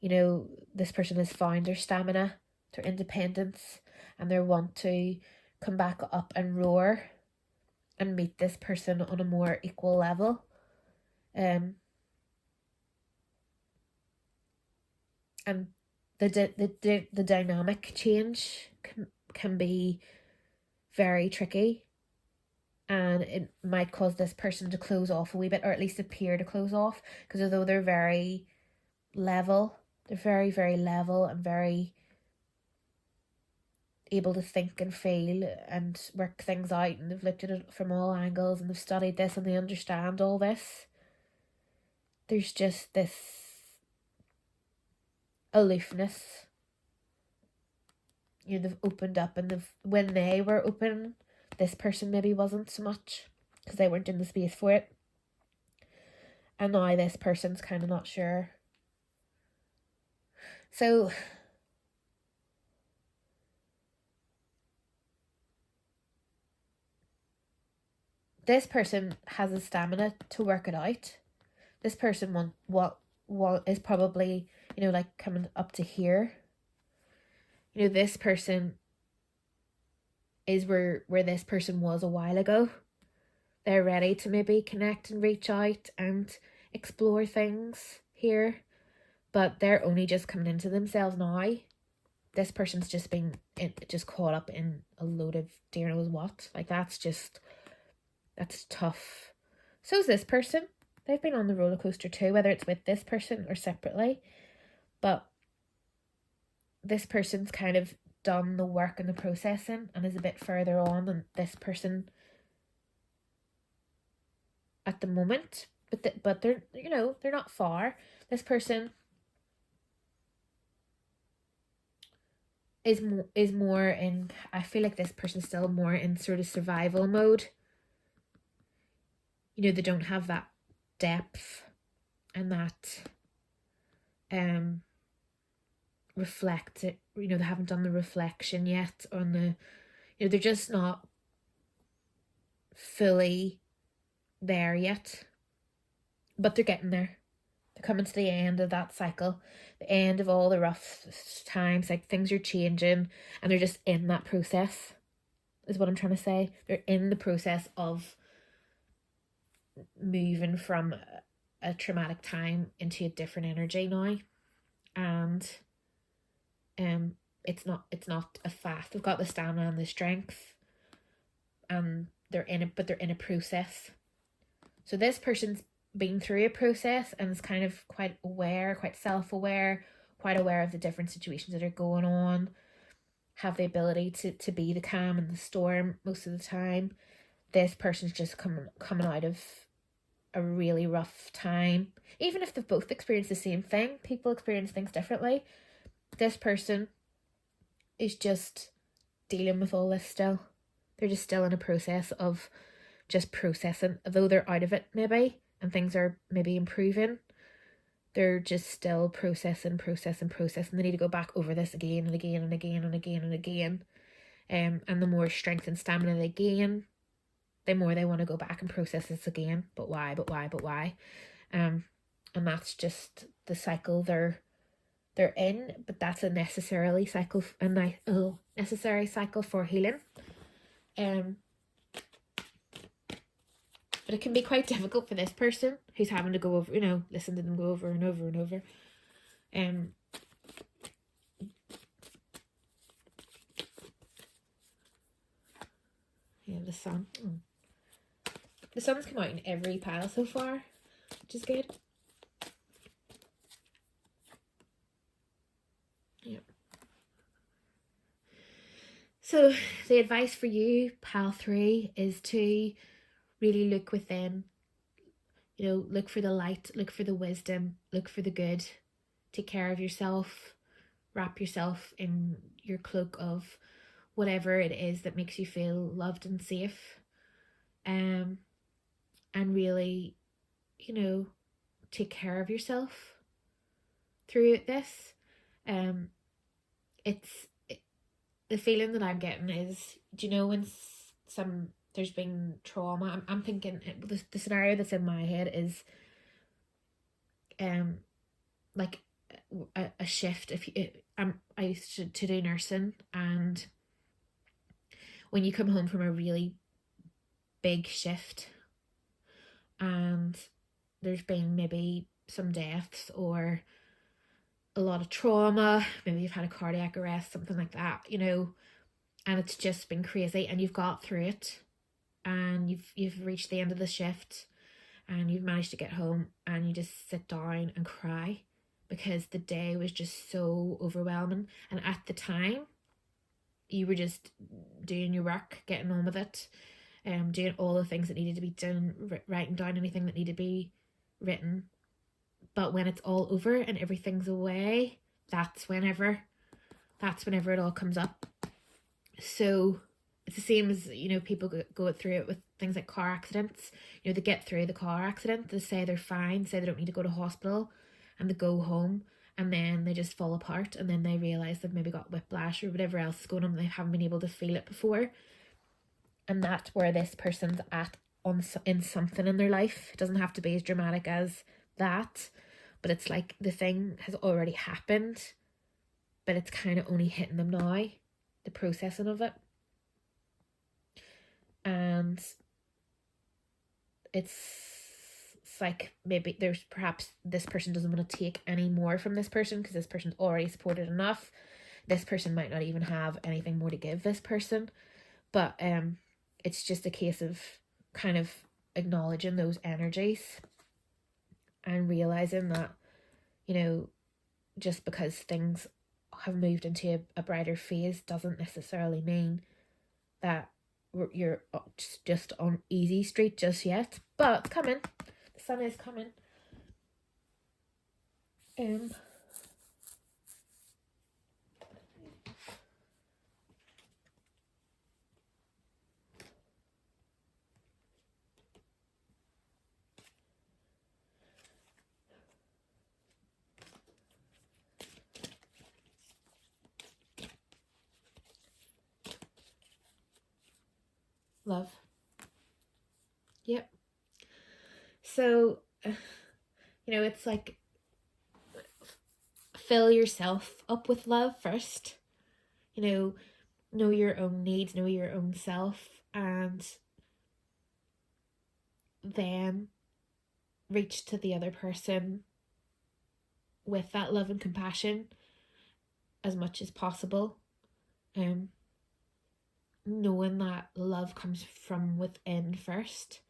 This person has found their stamina, their independence, and they want to come back up and roar and meet this person on a more equal level. And the dynamic change can be very tricky, and it might cause this person to close off a wee bit, or at least appear to close off, because although they're very level, they're very, very level and very able to think and feel and work things out, and they've looked at it from all angles, and they've studied this, and they understand all this. There's just this aloofness. They've opened up, and when they were open, this person maybe wasn't so much because they weren't in the space for it. And now this person's kind of not sure. So this person has the stamina to work it out. This person what is probably, like coming up to here. This person is where this person was a while ago. They're ready to maybe connect and reach out and explore things here, but they're only just coming into themselves now. This person's just been just caught up in a load of dear knows what. Like, that's tough. So's this person. They've been on the roller coaster too, whether it's with this person or separately. But this person's kind of done the work and the processing and is a bit further on than this person at the moment. But they're they're not far. This person is more in, I feel like this person's still more in sort of survival mode. They don't have that depth and that reflect it. They haven't done the reflection yet on the, they're just not fully there yet, but they're getting there. They're coming to the end of that cycle, the end of all the rough times. Like, things are changing, and they're just in that process, is what I'm trying to say. They're in the process of moving from a traumatic time into a different energy now, and it's not a fast. They've got the stamina and the strength, and they're in a process. So this person's been through a process and is kind of quite aware, quite self-aware, quite aware of the different situations that are going on, have the ability to be the calm in the storm most of the time. This person's just coming out of a really rough time. Even if they've both experienced the same thing, people experience things differently. This person is just dealing with all this still. They're just still in a process of just processing, though they're out of it maybe, and things are maybe improving. They're just still processing. They need to go back over this again and again and again and again and again. And the more strength and stamina they gain, the more they want to go back and process this again. But why? And that's just the cycle they're in. But that's a necessary cycle for healing. But it can be quite difficult for this person who's having to go over, listen to them go over and over and over. The sun. The sun's come out in every pile so far, which is good. Yeah. So the advice for you, pile 3, is to really look within. Look for the light, look for the wisdom, look for the good. Take care of yourself. Wrap yourself in your cloak of whatever it is that makes you feel loved and safe. And really, take care of yourself through this. The feeling that I'm getting is, when there's been trauma, I'm thinking the scenario that's in my head is like a shift. I used to do nursing, and when you come home from a really big shift and there's been maybe some deaths or a lot of trauma, maybe you've had a cardiac arrest, something like that, and it's just been crazy, and you've got through it, and you've reached the end of the shift, and you've managed to get home, and you just sit down and cry because the day was just so overwhelming. And at the time, you were just doing your work, getting on with it, doing all the things that needed to be done, writing down anything that needed to be written. But when it's all over and everything's away, that's whenever it all comes up. So it's the same as, people go through it with things like car accidents. They get through the car accident, they say they're fine, say they don't need to go to hospital, and they go home, and then they just fall apart, and then they realise they've maybe got whiplash or whatever else is going on, they haven't been able to feel it before. And that's where this person's at in something in their life. It doesn't have to be as dramatic as that, but it's like the thing has already happened, but it's kind of only hitting them now, the processing of it. And it's like maybe there's perhaps this person doesn't want to take any more from this person because this person's already supported enough. This person might not even have anything more to give this person, but it's just a case of kind of acknowledging those energies and realizing that, just because things have moved into a brighter phase doesn't necessarily mean that you're just on easy street just yet, but it's coming. The sun is coming. Love. Yep. So, it's like fill yourself up with love first. Know your own needs, know your own self, and then reach to the other person with that love and compassion as much as possible. Knowing that love comes from within first,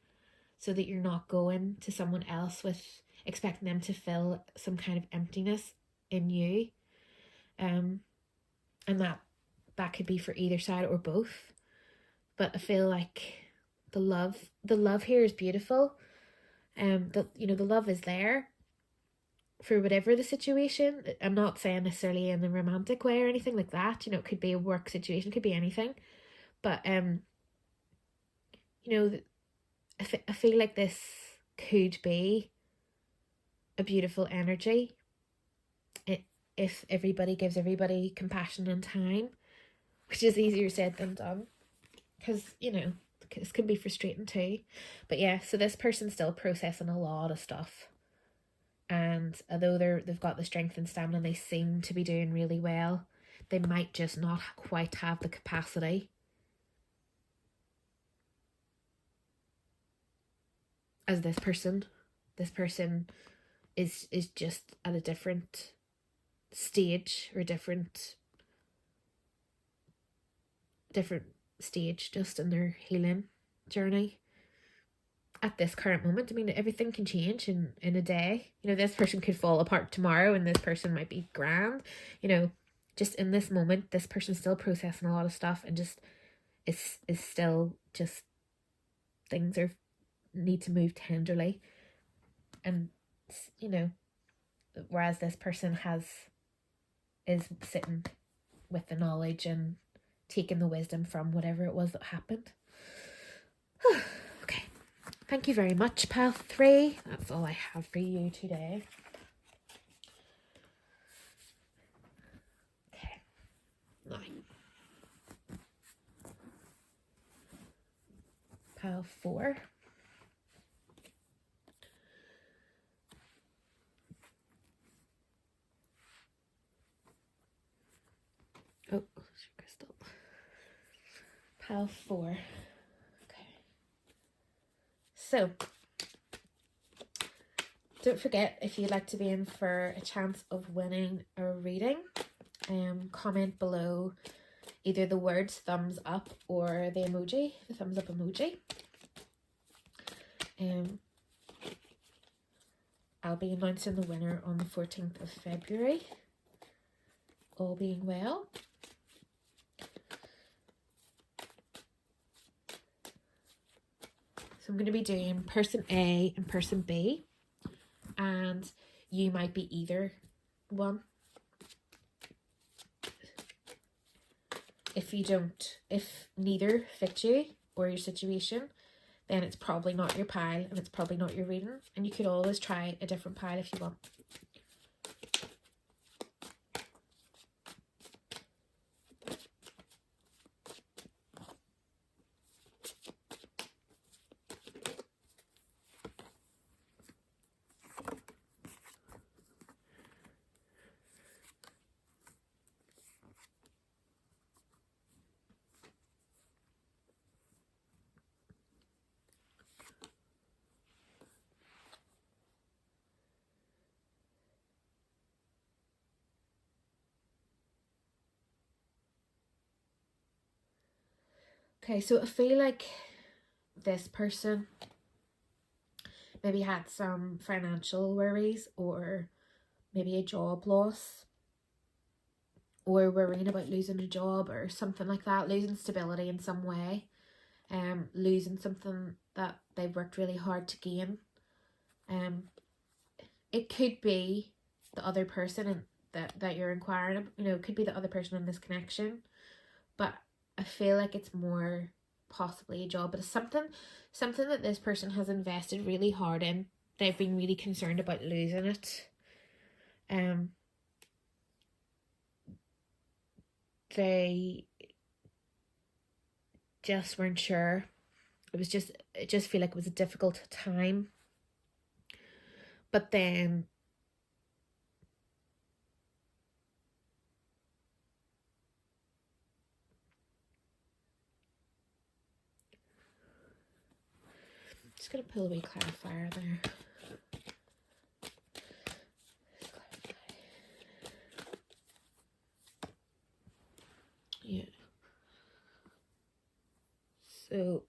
so that you're not going to someone else with expecting them to fill some kind of emptiness in you. And that could be for either side or both. But I feel like the love here is beautiful. The love is there for whatever the situation. I'm not saying necessarily in the romantic way or anything like that. It could be a work situation, it could be anything. But I feel like this could be a beautiful energy if everybody gives everybody compassion and time, which is easier said than done, because this can be frustrating too. But yeah, so this person's still processing a lot of stuff, and although they've got the strength and stamina, they seem to be doing really well, they might just not quite have the capacity as this person. This person is just at a different stage, or different stage just in their healing journey at this current moment. I mean, everything can change in a day. This person could fall apart tomorrow and this person might be grand. Just in this moment, this person's still processing a lot of stuff, and just is still just things need to move tenderly. And whereas this person is sitting with the knowledge and taking the wisdom from whatever it was that happened. Okay, thank you very much, pile 3. That's all I have for you today. Okay, now pile 4. Oh, crystal. Pile 4. Okay. So, don't forget, if you'd like to be in for a chance of winning a reading, comment below either the words thumbs up or the emoji, the thumbs up emoji. I'll be announcing the winner on the 14th of February, all being well. So I'm going to be doing person A and person B, and you might be either one. If neither fit you or your situation, then it's probably not your pile and it's probably not your reading, and you could always try a different pile if you want. Okay, so I feel like this person maybe had some financial worries, or maybe a job loss, or worrying about losing a job or something like that, losing stability in some way, losing something that they've worked really hard to gain. It could be the other person and that you're inquiring, it could be the other person in this connection, but I feel like it's more possibly a job, but it's something that this person has invested really hard in. They've been really concerned about losing it. They just weren't sure. It just feel like it was a difficult time. But then just gonna pull a wee clarifier there. Yeah. So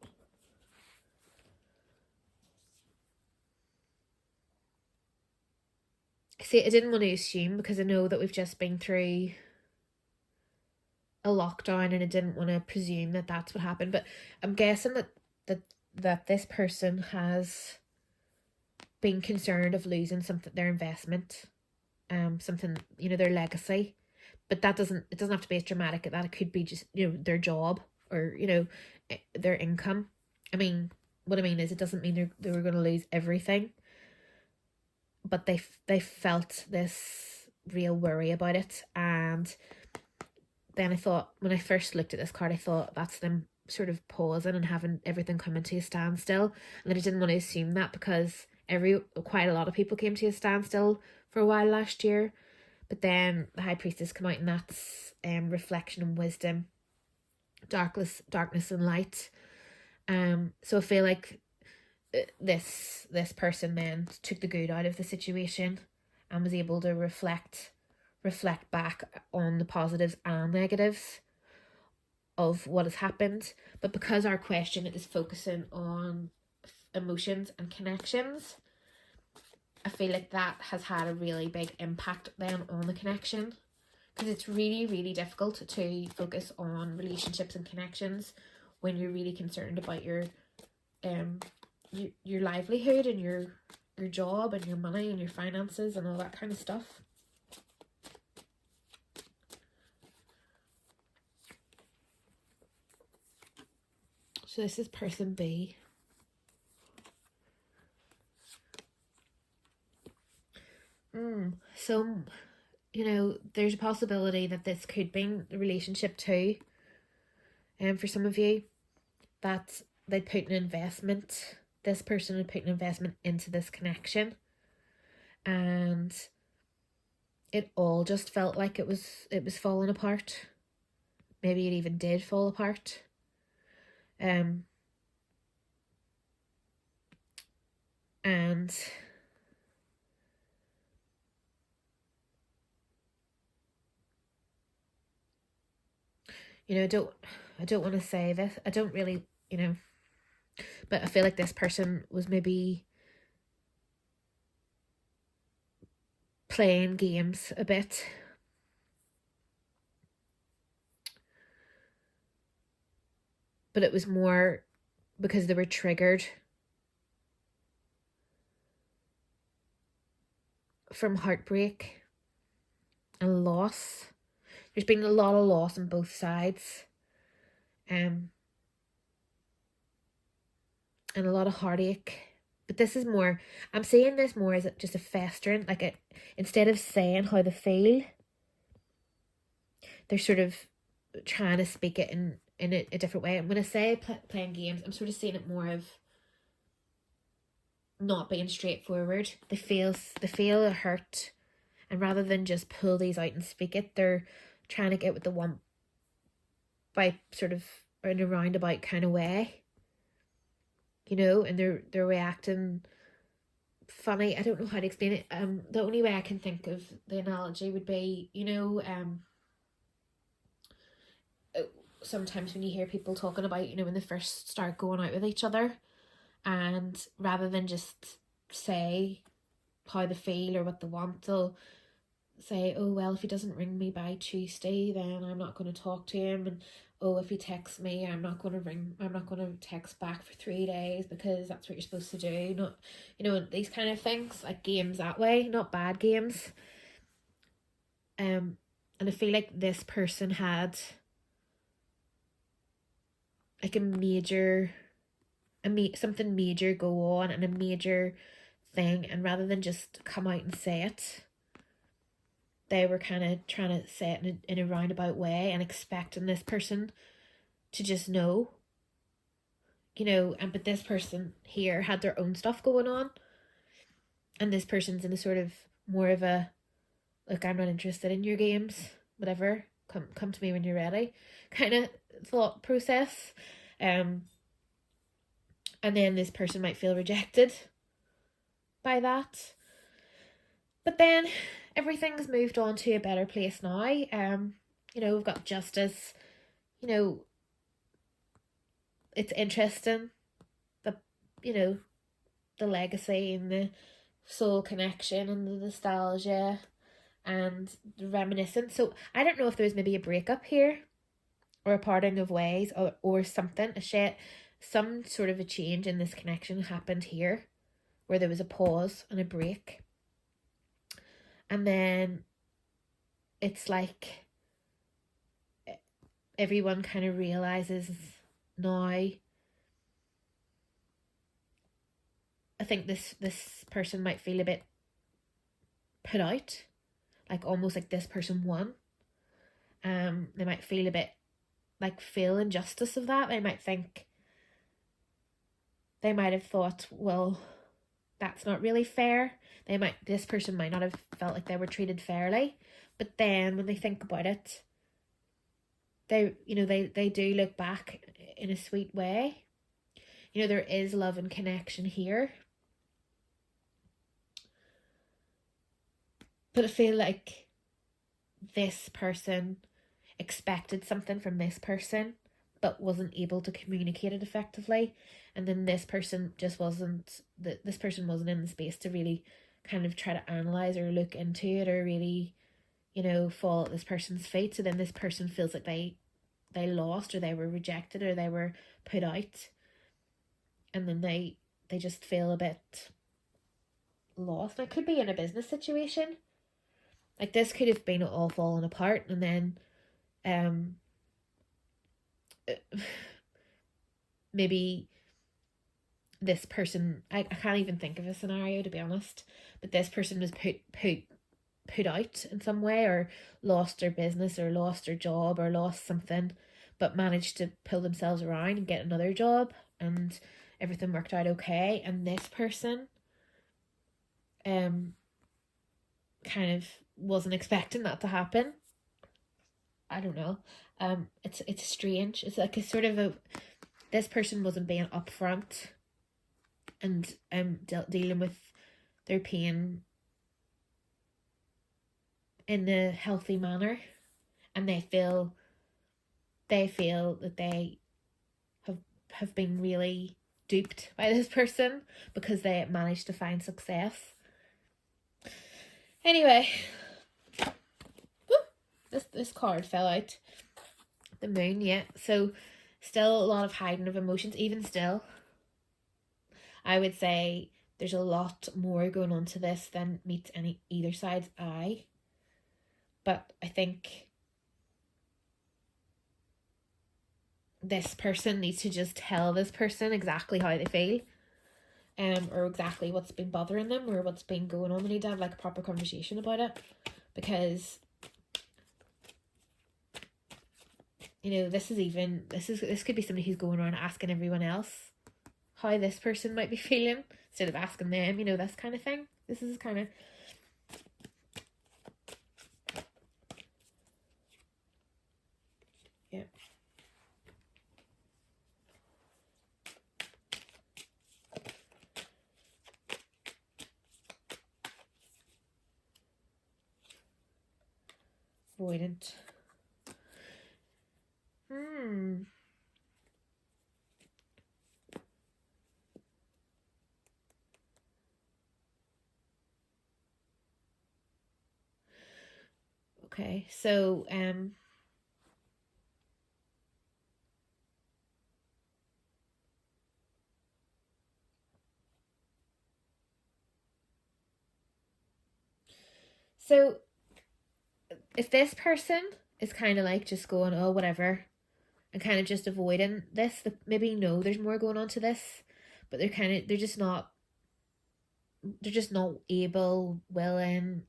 see, I didn't want to assume because I know that we've just been through a lockdown, and I didn't want to presume that that's what happened. But I'm guessing that this person has been concerned of losing something, their investment, something, their legacy. But it doesn't have to be as dramatic as that. It could be just, their job, or their income. I mean, what I mean is, it doesn't mean they were going to lose everything, but they felt this real worry about it. And then I thought, when I first looked at this card, I thought that's them sort of pausing and having everything come into a standstill. And then I didn't want to assume that, because quite a lot of people came to a standstill for a while last year. But then the High Priestess come out, and that's reflection and wisdom, darkness and light. So I feel like this person then took the good out of the situation and was able to reflect back on the positives and negatives of what has happened. But because our question is focusing on emotions and connections, I feel like that has had a really big impact then on the connection, because it's really, really difficult to focus on relationships and connections when you're really concerned about your livelihood and your job and your money and your finances and all that kind of stuff. So this is person B. So, there's a possibility that this could be a relationship too. For some of you, that they put an investment. This person would put an investment into this connection, and it all just felt like it was falling apart. Maybe it even did fall apart. And I don't want to say this. I don't really, but I feel like this person was maybe playing games a bit. But it was more because they were triggered from heartbreak and loss. There's been a lot of loss on both sides. And a lot of heartache. But this is more, I'm seeing this more as just a festering, instead of saying how they feel, they're sort of trying to speak it in a different way. And when I say playing games, I'm sort of seeing it more of not being straightforward. They feel a hurt, and rather than just pull these out and speak it, they're trying to get what they want by sort of in a roundabout kind of way. And they're reacting funny. I don't know how to explain it. The only way I can think of the analogy would be, sometimes when you hear people talking about, when they first start going out with each other, and rather than just say how they feel or what they want, they'll say, oh well, if he doesn't ring me by Tuesday, then I'm not going to talk to him. And oh, if he texts me, I'm not going to text back for 3 days, because that's what you're supposed to do. Not, these kind of things, like games that way, not bad games. And I feel like this person had like something major go on, and a major thing, and rather than just come out and say it, they were kind of trying to say it in a roundabout way, and expecting this person to just know, but this person here had their own stuff going on, and this person's in a sort of more of a, look, I'm not interested in your games, whatever, come to me when you're ready kind of thought process. And then this person might feel rejected by that. But then everything's moved on to a better place now. We've got justice. It's interesting, the legacy and the soul connection and the nostalgia and the reminiscence. So I don't know if there's maybe a breakup here, or a parting of ways, or something, some sort of a change in this connection happened here, where there was a pause and a break. And then it's like everyone kind of realizes now, I think this person might feel a bit put out, like almost like this person won. They might feel a bit feel injustice of that. They might have thought, well, that's not really fair. This person might not have felt like they were treated fairly. But then when they think about it, they do look back in a sweet way. There is love and connection here. But I feel like this person expected something from this person, but wasn't able to communicate it effectively. And then this person wasn't in the space to really kind of try to analyze or look into it, or really, fall at this person's feet. So then this person feels like they lost, or they were rejected, or they were put out. And then they just feel a bit lost. And it could be in a business situation. Like, this could have been all falling apart, and then maybe this person, I can't even think of a scenario, to be honest, but this person was put out in some way, or lost their business, or lost their job, or lost something, but managed to pull themselves around and get another job, and everything worked out okay. And this person kind of wasn't expecting that to happen. I don't know. It's strange. It's like a sort of this person wasn't being upfront and dealing with their pain in a healthy manner, and they feel that they have been really duped by this person, because they managed to find success. Anyway, this card fell out. The moon, yeah. So still a lot of hiding of emotions. Even still, I would say there's a lot more going on to this than meets either side's eye. But I think this person needs to just tell this person exactly how they feel, or exactly what's been bothering them or what's been going on. They need to have like a proper conversation about it, because this could be somebody who's going around asking everyone else how this person might be feeling instead of asking them, this kind of thing. This is kind of, yeah. Avoidant. Okay, so if this person is kind of like just going, oh, whatever, and kind of just avoiding this, maybe no, there's more going on to this, but they're just not able, willing,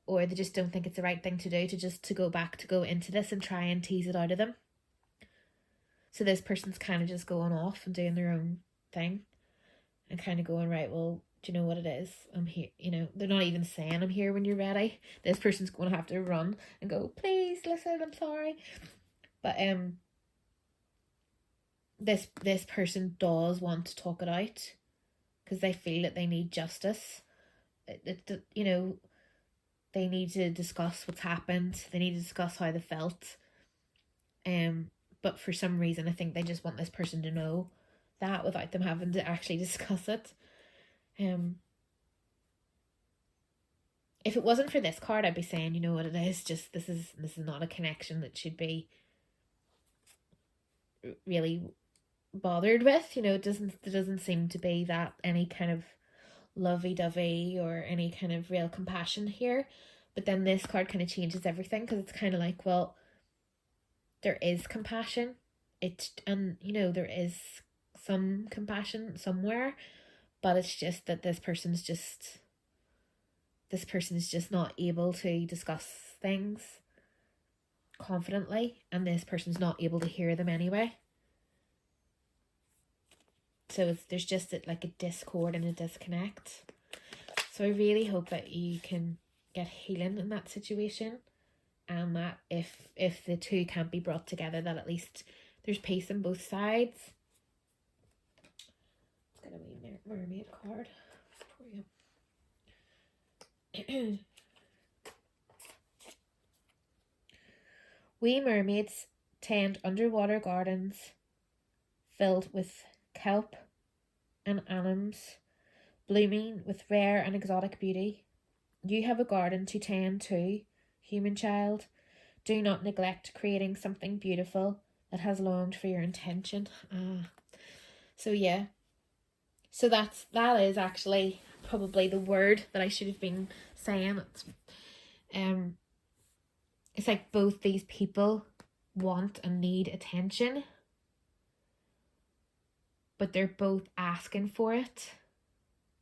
or they just don't think it's the right thing to do to go into this and try and tease it out of them. So this person's kind of just going off and doing their own thing and kind of going, right, well, do you know what it is? I'm here. They're not even saying I'm here when you're ready. This person's going to have to run and go, please listen, I'm sorry. But this person does want to talk it out because they feel that they need justice. They need to discuss what's happened. They need to discuss how they felt. But for some reason, I think they just want this person to know that without them having to actually discuss it. If it wasn't for this card, I'd be saying, you know what it is, just this is not a connection that should be really bothered with. It doesn't seem to be that any kind of lovey-dovey or any kind of real compassion here. But then this card kind of changes everything, because it's kind of like, well, there is compassion. There is some compassion somewhere, but it's just that this person's just not able to discuss things confidently, and this person's not able to hear them anyway. So there's just a discord and a disconnect. So I really hope that you can get healing in that situation, and that if the two can't be brought together, that at least there's peace on both sides. Let's get a wee mermaid card for you. We mermaids tend underwater gardens filled with kelp and anemones, blooming with rare and exotic beauty. You have a garden to tend to, human child. Do not neglect creating something beautiful that has longed for your intention. So yeah. So that is actually probably the word that I should have been saying. It's like both these people want and need attention, but they're both asking for it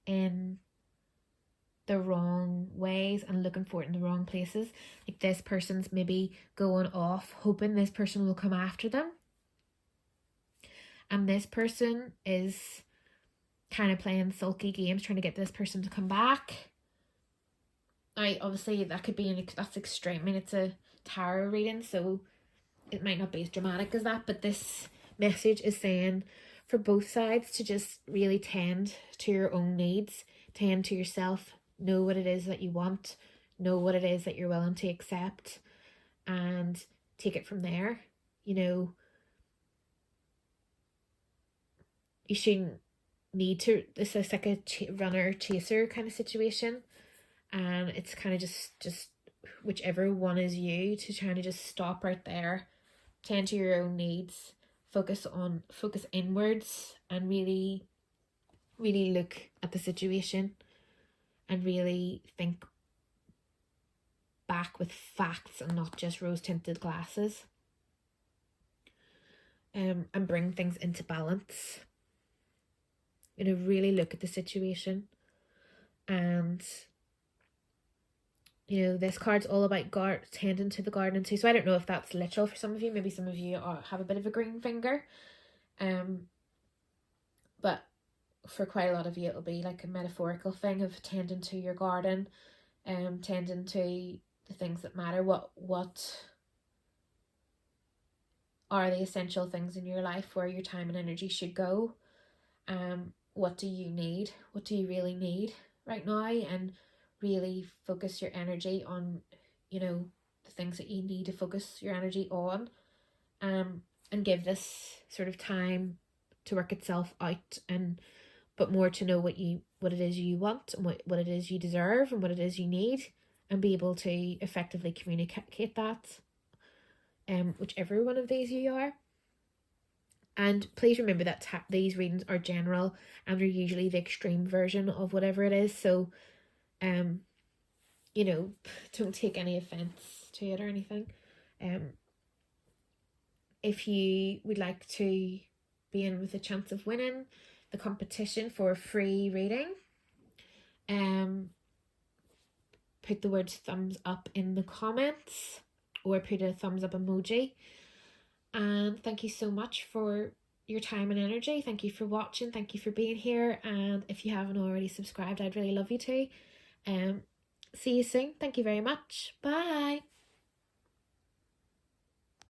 in the wrong ways and looking for it in the wrong places. Like, this person's maybe going off hoping this person will come after them, and this person is kind of playing sulky games trying to get this person to come back. Obviously that could be that's extreme. I mean, it's a tarot reading, so it might not be as dramatic as that, but this message is saying for both sides to just really tend to your own needs, tend to yourself, know what it is that you want, know what it is that you're willing to accept, and take it from there. You shouldn't need to, this is like a runner chaser kind of situation, and it's kind of just whichever one is you, to try to just stop right there, tend to your own needs, focus inwards, and really really look at the situation and really think back with facts and not just rose tinted glasses. And bring things into balance. Really look at the situation. And this card's all about tending to the garden too. So I don't know if that's literal for some of you. Maybe some of you have a bit of a green finger. But for quite a lot of you, it'll be like a metaphorical thing of tending to your garden, tending to the things that matter. What are the essential things in your life, where your time and energy should go? What do you need? What do you really need right now? And really focus your energy on, the things that you need to focus your energy on. And give this sort of time to work itself out, but more to know what it is you want, and what it is you deserve, and what it is you need, and be able to effectively communicate that, whichever one of these you are. And please remember that these readings are general, and they're usually the extreme version of whatever it is. So, don't take any offense to it or anything. If you would like to be in with a chance of winning the competition for a free reading, put the words thumbs up in the comments, or put a thumbs up emoji. And thank you so much for your time and energy. Thank you for watching. Thank you for being here. And if you haven't already subscribed, I'd really love you to. See you soon. Thank you very much. Bye.